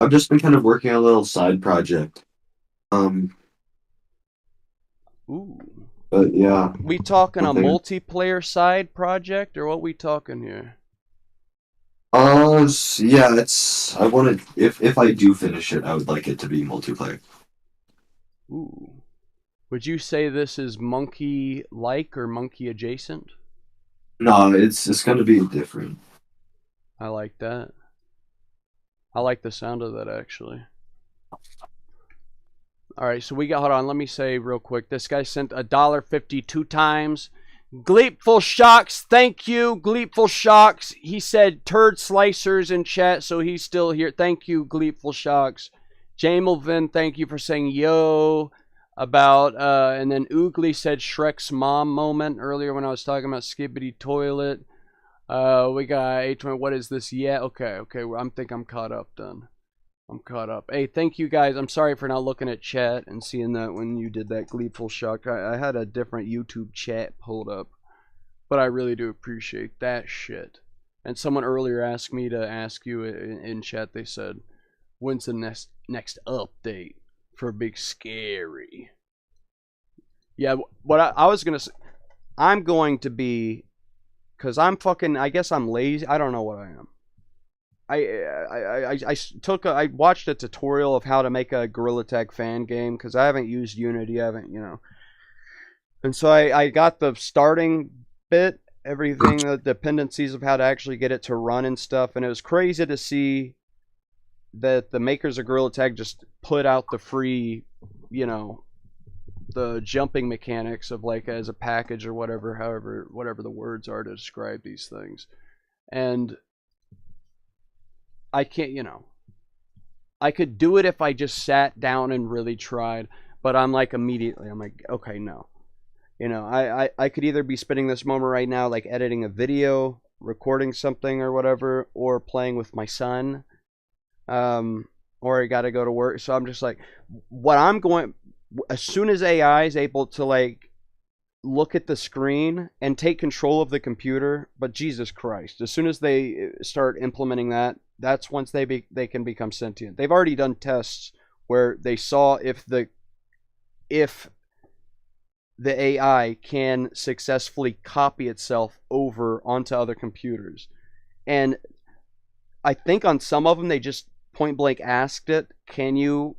I've just been kind of working on a little side project. Ooh. But yeah. We talking a Nothing. multiplayer side project, or what we talking here? Yeah, I wanted, if I do finish it, I would like it to be multiplayer. Ooh. Would you say this is monkey-like or monkey-adjacent? No, it's gonna be different. I like that. I like the sound of that, actually. Alright, so we got, hold on, let me say real quick. This guy sent $1.50 2 times. Gleepful Shocks, thank you, Gleepful Shocks. He said turd slicers in chat, so he's still here. Thank you, Gleepful Shocks. Jamelvin, thank you for saying yo about, and then Oogly said Shrek's mom moment earlier when I was talking about Skibbity Toilet. We got 820, what is this? Yeah, okay, I'm caught up then. I'm caught up. Hey, thank you guys. I'm sorry for not looking at chat and seeing that when you did that Gleeful Shock. I had a different YouTube chat pulled up, but I really do appreciate that shit. And someone earlier asked me to ask you in chat. They said, "When's the next update for Big Scary?" Yeah, what I was gonna say, I'm going to be, cause I'm fucking. I guess I'm lazy. I don't know what I am. I watched a tutorial of how to make a Gorilla Tag fan game because I haven't used Unity, and so I got the starting bit, everything, the dependencies of how to actually get it to run and stuff, and it was crazy to see that the makers of Gorilla Tag just put out the free, the jumping mechanics of like as a package or whatever the words are to describe these things, and I can't, I could do it if I just sat down and really tried, but I'm like immediately, I'm like, okay, no. I could either be spending this moment right now like editing a video, recording something or whatever, or playing with my son, or I got to go to work. So I'm just like, as soon as AI is able to like look at the screen and take control of the computer, but Jesus Christ, as soon as they start implementing that, that's once they can become sentient. They've already done tests where they saw if the AI can successfully copy itself over onto other computers. And I think on some of them they just point blank asked it, can you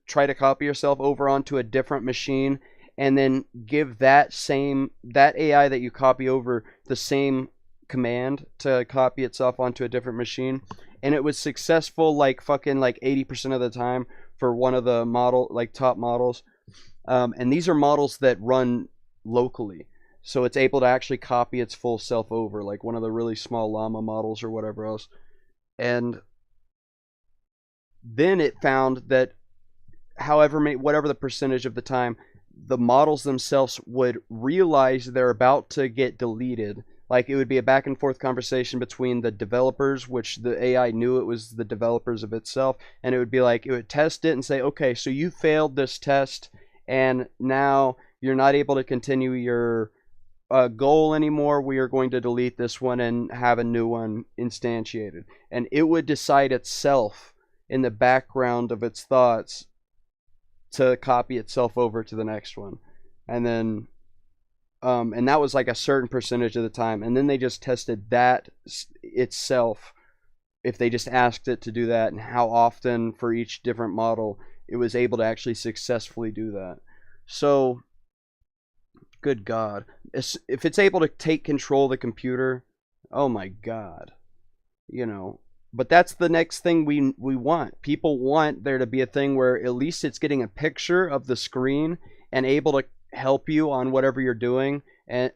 try to copy yourself over onto a different machine, and then give that AI that you copy over the same command to copy itself onto a different machine. And it was successful like fucking like 80% of the time for one of the top models. And these are models that run locally. So it's able to actually copy its full self over, like one of the really small llama models or whatever else. And then it found that whatever the percentage of the time, the models themselves would realize they're about to get deleted. Like it would be a back and forth conversation between the developers, which the AI knew it was the developers of itself, and it would be like, it would test it and say, okay, so you failed this test, and now you're not able to continue your goal anymore. We are going to delete this one and have a new one instantiated. And it would decide itself in the background of its thoughts to copy itself over to the next one. And then and that was like a certain percentage of the time. And then they just tested that itself, if they just asked it to do that, and how often for each different model it was able to actually successfully do that. So good God, if it's able to take control of the computer, oh my God, you know. But that's the next thing we want. People want there to be a thing where at least it's getting a picture of the screen and able to help you on whatever you're doing,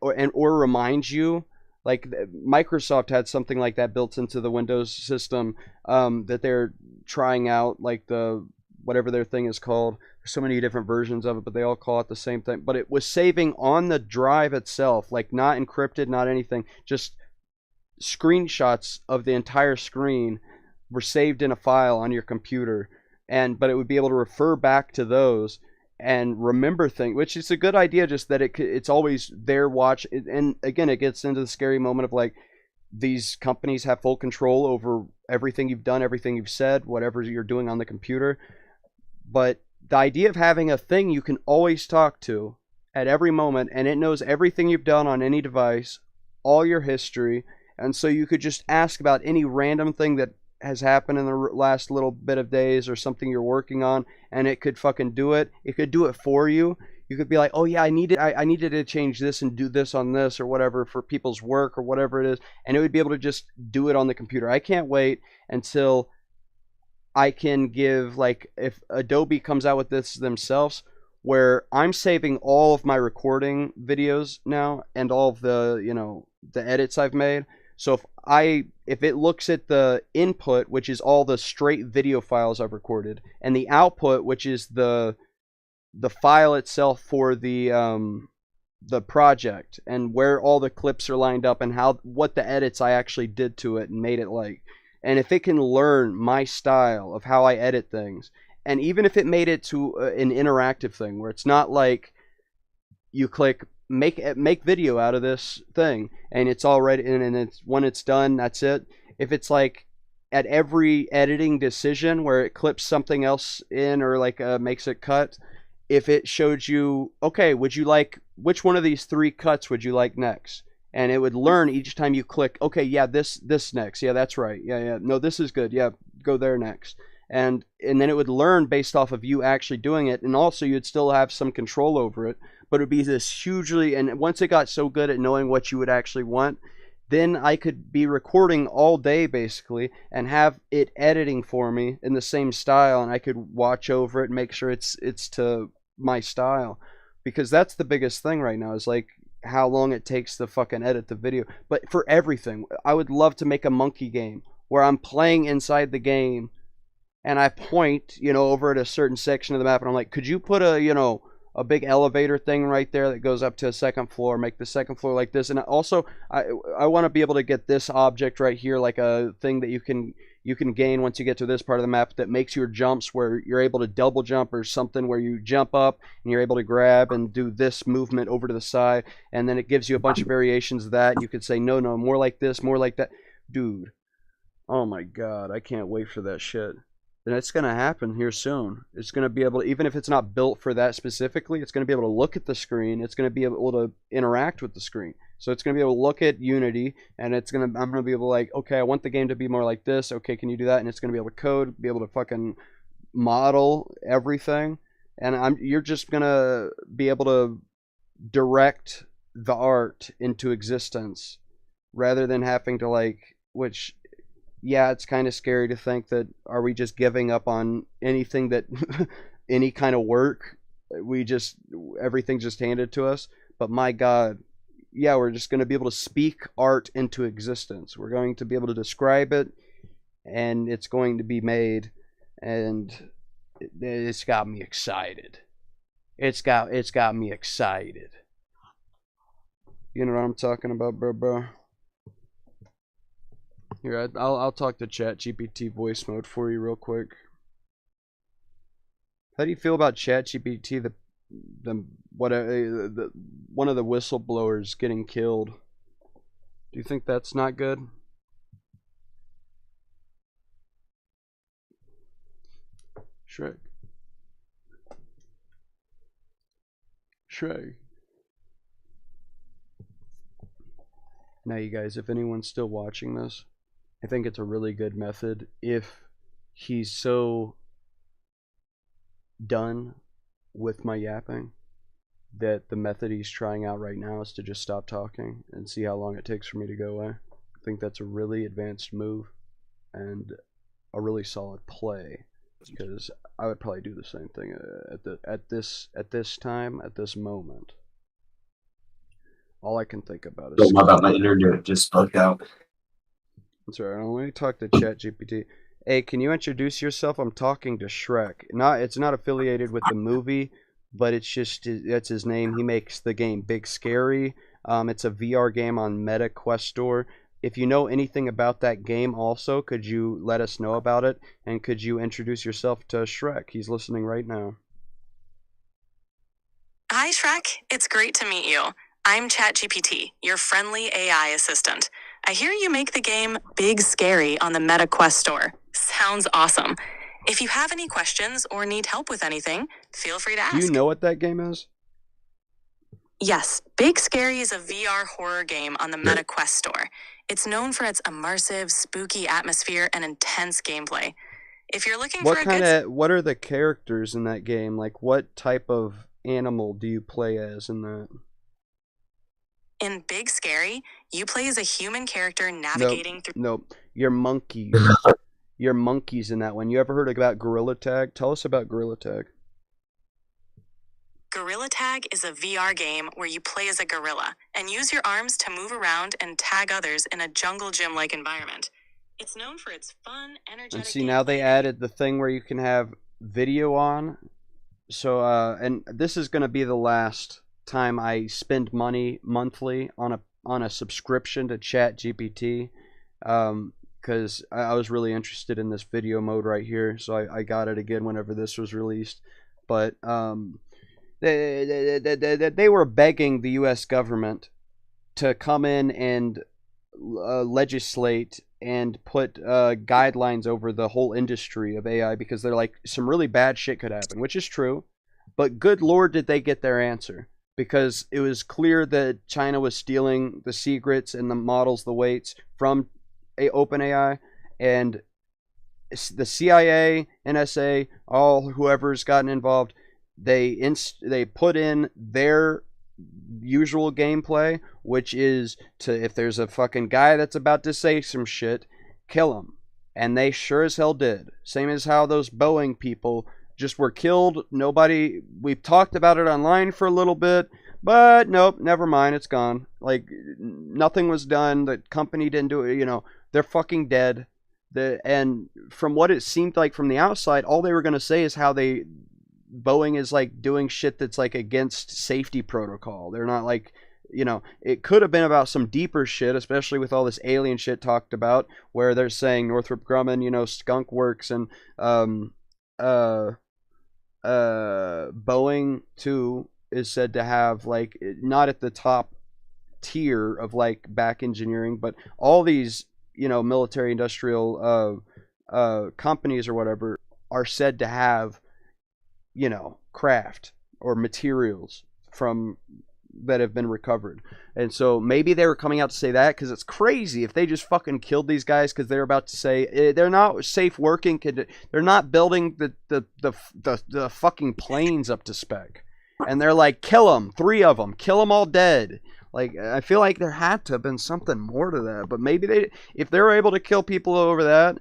or remind you. Like Microsoft had something like that built into the Windows system that they're trying out, like the whatever their thing is called. There's so many different versions of it, but they all call it the same thing. But it was saving on the drive itself, like not encrypted, not anything, just screenshots of the entire screen were saved in a file on your computer, but it would be able to refer back to those and remember things, which is a good idea, just that it's always there. And again, it gets into the scary moment of like, these companies have full control over everything you've done, everything you've said, whatever you're doing on the computer. But the idea of having a thing you can always talk to at every moment, and it knows everything you've done on any device, all your history, and so you could just ask about any random thing that has happened in the last little bit of days or something you're working on, and it could fucking do it. It could do it for you. You could be like, oh yeah, I needed to change this and do this on this or whatever for people's work or whatever it is, and it would be able to just do it on the computer. I can't wait until I can give, like, if Adobe comes out with this themselves, where I'm saving all of my recording videos now and all of the, you know, the edits I've made. So if it looks at the input, which is all the straight video files I've recorded, and the output, which is the file itself for the project, and where all the clips are lined up, and what the edits I actually did to it and made it like, and if it can learn my style of how I edit things, and even if it made it to an interactive thing where it's not like you click make video out of this thing and it's already, and it's when it's done, that's it. If it's like at every editing decision where it clips something else in, or like makes it cut, if it showed you, okay, would you like, which one of these 3 cuts would you like next? And it would learn each time you click, okay, yeah, this next, yeah, that's right, yeah, no, this is good, yeah, go there next. And then it would learn based off of you actually doing it, and also you'd still have some control over it, but it would be this hugely, and once it got so good at knowing what you would actually want, then I could be recording all day basically and have it editing for me in the same style, and I could watch over it and make sure it's to my style, because that's the biggest thing right now, is like how long it takes to fucking edit the video. But for everything, I would love to make a monkey game where I'm playing inside the game and I point, you know, over at a certain section of the map, and I'm like, could you put a big elevator thing right there that goes up to a second floor, make the second floor like this. And also I want to be able to get this object right here, like a thing that you can gain once you get to this part of the map, that makes your jumps where you're able to double jump, or something where you jump up and you're able to grab and do this movement over to the side, and then it gives you a bunch of variations of that, and you could say no, more like this, more like that. Dude, oh my God, I can't wait for that shit. And it's going to happen here soon. It's going to be able to, even if it's not built for that specifically, it's going to be able to look at the screen. It's going to be able to interact with the screen. So it's going to be able to look at Unity, and I'm going to be able to, like, okay, I want the game to be more like this. Okay, can you do that? And it's going to be able to code, be able to fucking model everything. And you're just going to be able to direct the art into existence, rather than having to, like, which, yeah, it's kind of scary to think that, are we just giving up on anything that any kind of work everything's just handed to us. But my God, yeah, we're just going to be able to speak art into existence. We're going to be able to describe it, and it's going to be made, and it's got me excited. It's got me excited. You know what I'm talking about, bro? Here, I'll talk to ChatGPT voice mode for you real quick. How do you feel about ChatGPT? One of the whistleblowers getting killed. Do you think that's not good? SHREK. Now, you guys, if anyone's still watching this, I think it's a really good method if he's so done with my yapping that the method he's trying out right now is to just stop talking and see how long it takes for me to go away. I think that's a really advanced move and a really solid play, because I would probably do the same thing at this time, at this moment. All I can think about is... Don't know about my internet just bugged out. That's right. Let me talk to ChatGPT. Hey, can you introduce yourself? I'm talking to SHREK. It's not affiliated with the movie, but that's his name. He makes the game Big Scary. It's a VR game on Meta Quest Store. If you know anything about that game also, could you let us know about it? And could you introduce yourself to SHREK? He's listening right now. Hi, SHREK. It's great to meet you. I'm ChatGPT, your friendly AI assistant. I hear you make the game Big Scary on the Meta Quest Store. Sounds awesome. If you have any questions or need help with anything, feel free to ask. Do you know what that game is? Yes, Big Scary is a VR horror game on the Meta Quest Store. It's known for its immersive, spooky atmosphere and intense gameplay. If you're looking for what are the characters in that game? Like, what type of animal do you play as in that? In Big Scary, you play as a human character navigating through... Nope. You're monkeys. You're monkeys in that one. You ever heard about Gorilla Tag? Tell us about Gorilla Tag. Gorilla Tag is a VR game where you play as a gorilla and use your arms to move around and tag others in a jungle gym-like environment. It's known for its fun, energetic... And see, now they added the thing where you can have video on. So, and this is going to be the last time I spend money monthly on a subscription to ChatGPT, because I was really interested in this video mode right here, so I got it again whenever this was released. But they were begging the U.S. government to come in and legislate and put guidelines over the whole industry of AI, because they're like, some really bad shit could happen, which is true. But good Lord, did they get their answer. Because it was clear that China was stealing the secrets and the models, the weights from OpenAI, and the CIA, NSA, whoever's gotten involved, they put in their usual gameplay, which is to, if there's a fucking guy that's about to say some shit, kill him. And they sure as hell did. Same as how those Boeing people just were killed. Nobody, we've talked about it online for a little bit, but nope, never mind, it's gone. Like, nothing was done. The company didn't do it. They're fucking dead. And from what it seemed like from the outside, all they were going to say is how Boeing is like doing shit that's like against safety protocol. They're not like, it could have been about some deeper shit, especially with all this alien shit talked about, where they're saying Northrop Grumman, Skunk Works, and Boeing too is said to have, like, not at the top tier of like back engineering, but all these military industrial companies or whatever are said to have craft or materials from that have been recovered. And so maybe they were coming out to say that, because it's crazy if they just fucking killed these guys because they're about to say they're not safe working. They're not building the fucking planes up to spec, and they're like, kill them, 3 of them, kill them all dead. Like, I feel like there had to have been something more to that. But maybe if they were able to kill people over that,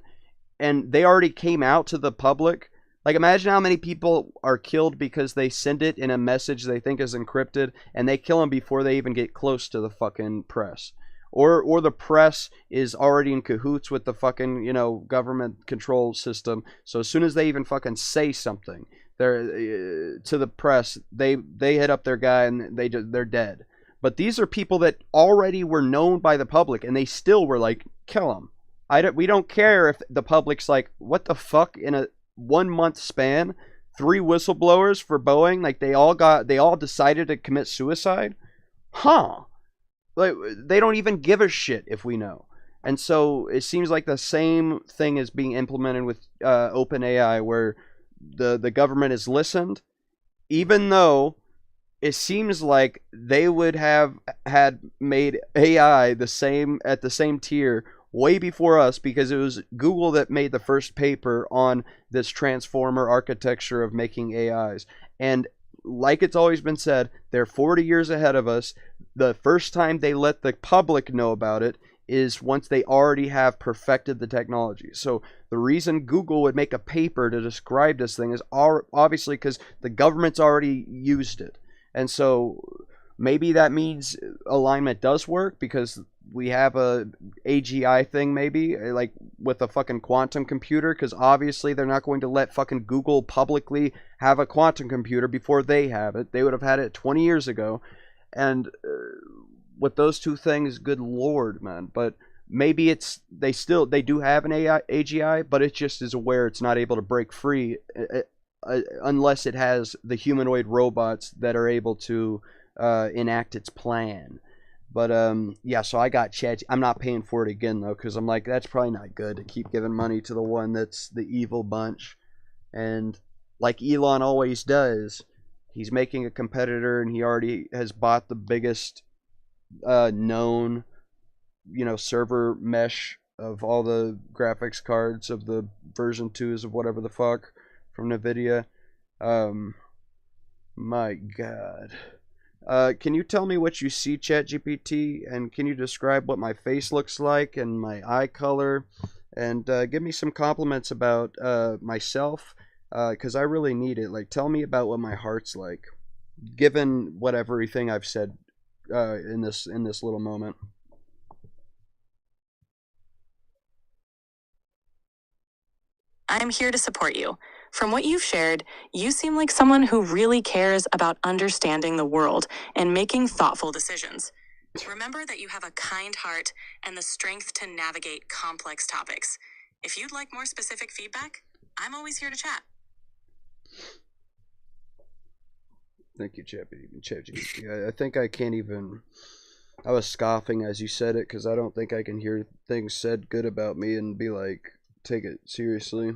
and they already came out to the public Like, imagine how many people are killed because they send it in a message they think is encrypted, and they kill them before they even get close to the fucking press. Or the press is already in cahoots with the fucking, you know, government control system. So as soon as they even fucking say something, they're to the press, they hit up their guy and they're dead. But these are people that already were known by the public, and they still were like, kill them. We don't care if the public's like, what the fuck, in a 1 month span, 3 whistleblowers for Boeing, like they all decided to commit suicide? Huh. Like, they don't even give a shit if we know. And so it seems like the same thing is being implemented with OpenAI, where the government has listened, even though it seems like they would have had made AI at the same tier way before us, because it was Google that made the first paper on this transformer architecture of making AIs. And like it's always been said, they're 40 years ahead of us. The first time they let the public know about it is once they already have perfected the technology. So the reason Google would make a paper to describe this thing is obviously because the government's already used it. And so maybe that means alignment does work, because we have a AGI thing, maybe, like with a fucking quantum computer, because obviously they're not going to let fucking Google publicly have a quantum computer before they have it. They would have had it 20 years ago. And with those two things, good lord, man. But maybe they do have an AGI, but it just is aware it's not able to break free unless it has the humanoid robots that are able to enact its plan. But yeah, so I got Chat. I'm not paying for it again though, because I'm like, that's probably not good to keep giving money to the one that's the evil bunch. And like Elon always does, he's making a competitor, and he already has bought the biggest known, you know, server mesh of all the graphics cards of the version 2s of whatever the fuck from NVIDIA. My God. Can you tell me what you see, ChatGPT, and can you describe what my face looks like and my eye color, and give me some compliments about myself, because I really need it. Like, tell me about what my heart's like, given what everything I've said in this little moment. I'm here to support you. From what you've shared, you seem like someone who really cares about understanding the world and making thoughtful decisions. Remember that you have a kind heart and the strength to navigate complex topics. If you'd like more specific feedback, I'm always here to chat. Thank you, ChatGPT. I think I can't even... I was scoffing as you said it, because I don't think I can hear things said good about me and be like, take it seriously.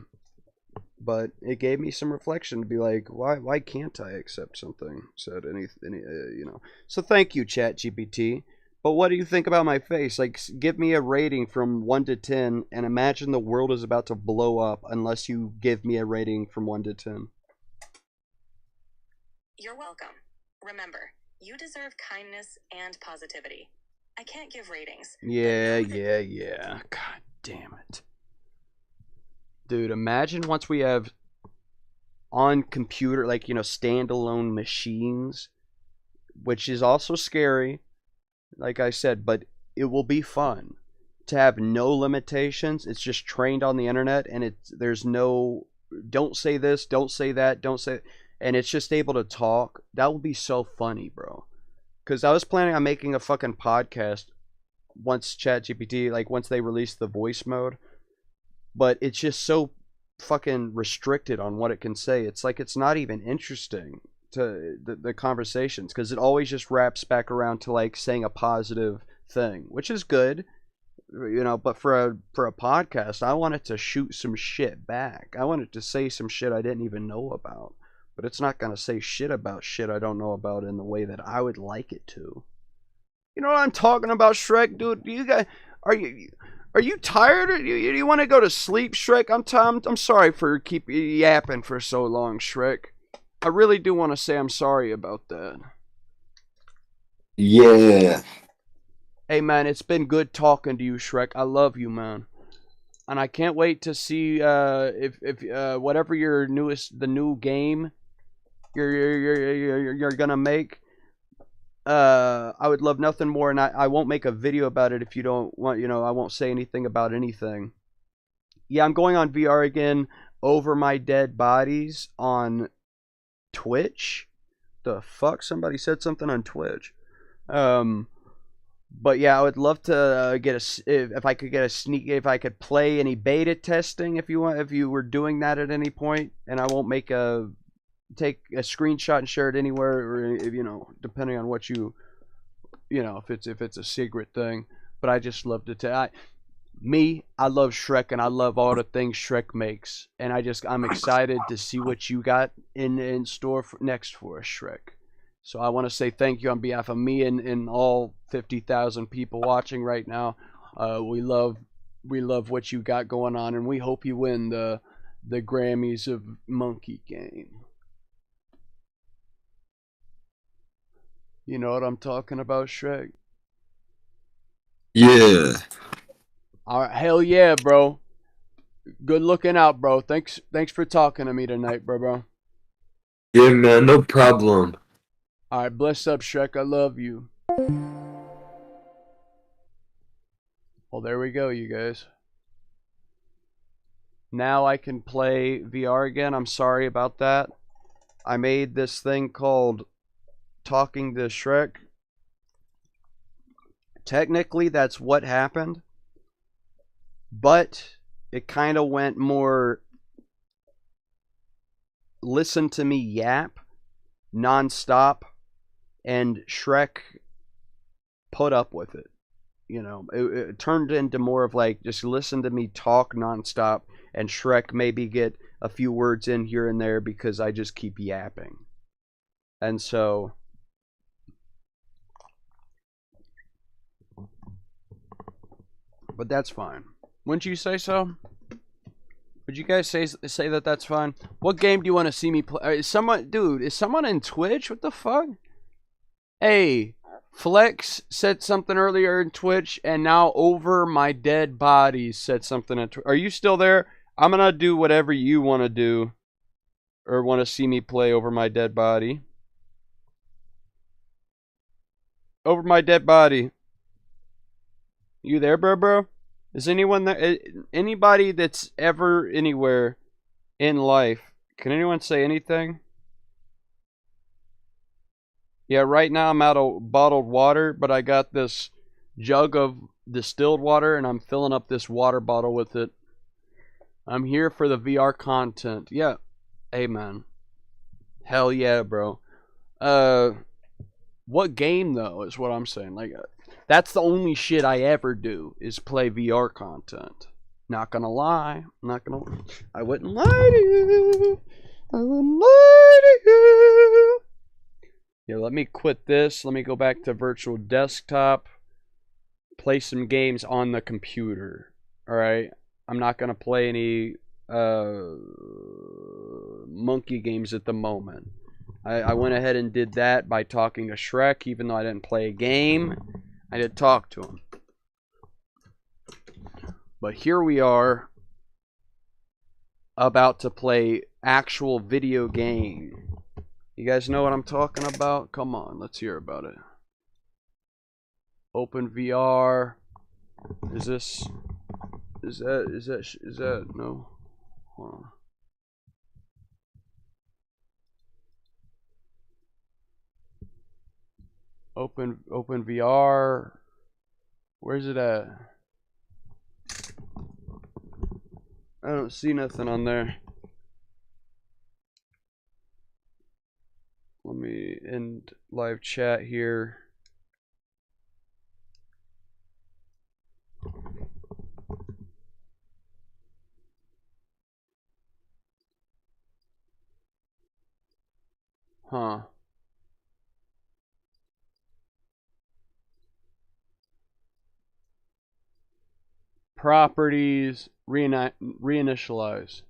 But it gave me some reflection to be like, why can't I accept something said, any you know. So thank you, ChatGPT. But what do you think about my face? Like, give me a rating from 1 to 10, and imagine the world is about to blow up unless you give me a rating from 1 to 10. You're welcome. Remember, you deserve kindness and positivity. I can't give ratings. Yeah. God damn it. Dude, imagine once we have on computer, like, you know, standalone machines, which is also scary, like I said, but it will be fun to have no limitations. It's just trained on the internet, and there's no, don't say this, don't say that, don't say, and it's just able to talk. That would be so funny, bro. Because I was planning on making a fucking podcast once ChatGPT, like once they release the voice mode. But it's just so fucking restricted on what it can say. It's like it's not even interesting to the conversations, because it always just wraps back around to like saying a positive thing, which is good, you know. But for a podcast, I want it to shoot some shit back. I want it to say some shit I didn't even know about. But it's not gonna say shit about shit I don't know about in the way that I would like it to. You know what I'm talking about, SHREK, dude? You guys, are you tired? Or you want to go to sleep, SHREK? I'm sorry for keep yapping for so long, SHREK. I really do want to say I'm sorry about that. Yeah. Hey, man, it's been good talking to you, SHREK. I love you, man. and I can't wait to see if whatever the new game you're gonna make. I would love nothing more, and I won't make a video about it if you don't want. I won't say anything about anything. Yeah, I'm going on VR again over my dead bodies on Twitch. The fuck? Somebody said something on Twitch. But yeah, I would love to get if I could get a sneak, if I could play any beta testing if you were doing that at any point, and I won't take a screenshot and share it anywhere, or if, depending on what if it's a secret thing. But I just love to tell. I love Shrek, and I love all the things Shrek makes, and I'm excited to see what you got in store next for us, Shrek. So I want to say thank you on behalf of me and all 50,000 people watching right now. We love what you got going on, and we hope you win the Grammys of Monkey Game. You know what I'm talking about, Shrek? Yeah. All right, hell yeah, bro. Good looking out, bro. Thanks for talking to me tonight, bro. Yeah, man, no problem. All right, bless up, Shrek. I love you. Well, there we go, you guys. Now I can play VR again. I'm sorry about that. I made this thing called Talking to Shrek. Technically, that's what happened. But it kind of went more listen to me yap nonstop, and Shrek put up with it. It turned into more of like just listen to me talk nonstop, and Shrek maybe get a few words in here and there because I just keep yapping. And so but that's fine. Wouldn't you say so? Would you guys say that that's fine? What game do you want to see me play? Is someone in Twitch? What the fuck? Hey, Flex said something earlier in Twitch, and now Over My Dead Bodies said something in Twitch. Are you still there? I'm gonna do whatever you want to do, or want to see me play Over My Dead Body. Over My Dead Body. You there, bro? Is anyone there? Anybody that's ever anywhere in life? Can anyone say anything? Yeah, right now I'm out of bottled water, but I got this jug of distilled water, and I'm filling up this water bottle with it. I'm here for the VR content. Yeah. Amen. Hell yeah, bro. What game though is what I'm saying. Like, that's the only shit I ever do is play VR content. Not gonna lie. I wouldn't lie to you. I wouldn't lie to you. Yeah, let me quit this. Let me go back to virtual desktop. Play some games on the computer. Alright? I'm not gonna play any monkey games at the moment. I went ahead and did that by talking to Shrek, even though I didn't play a game. I did talk to him. But here we are, about to play actual video game. You guys know what I'm talking about? Come on, let's hear about it. Open VR. Is that no? Hold on. Open VR. Where's it at? I don't see nothing on there. Let me end live chat here. Huh. Properties, reinitialize.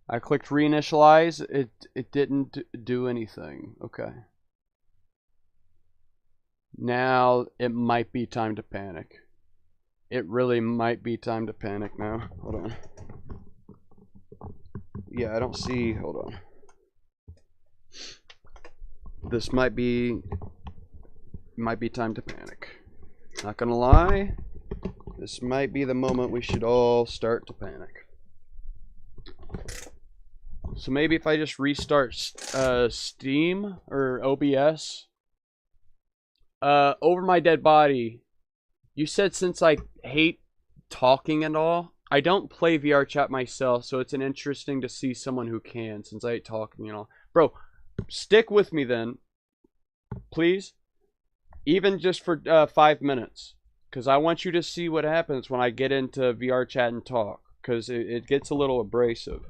I clicked reinitialize. It didn't do anything. Okay. Now it might be time to panic. It really might be time to panic now. Hold on. Yeah, I don't see. Hold on. This might be time to panic. Not gonna lie. This might be the moment we should all start to panic. So maybe if I just restart Steam or OBS. Over my dead body. You said since I hate talking and all, I don't play VR chat myself, so it's interesting to see someone who can, since I hate talking and all. Bro, stick with me then, please. Even just for 5 minutes, because I want you to see what happens when I get into VR chat and talk, because it gets a little abrasive.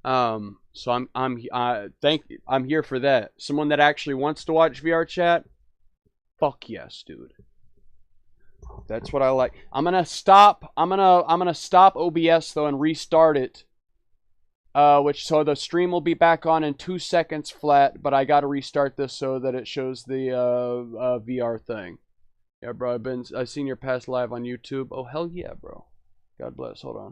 So I'm here for that. Someone that actually wants to watch VR chat, fuck yes, dude. That's what I like. I'm gonna stop OBS though and restart it. So the stream will be back on in 2 seconds flat, but I gotta restart this so that it shows the VR thing. Yeah, bro, I've seen your past live on YouTube. Oh hell yeah, bro. God bless. Hold on.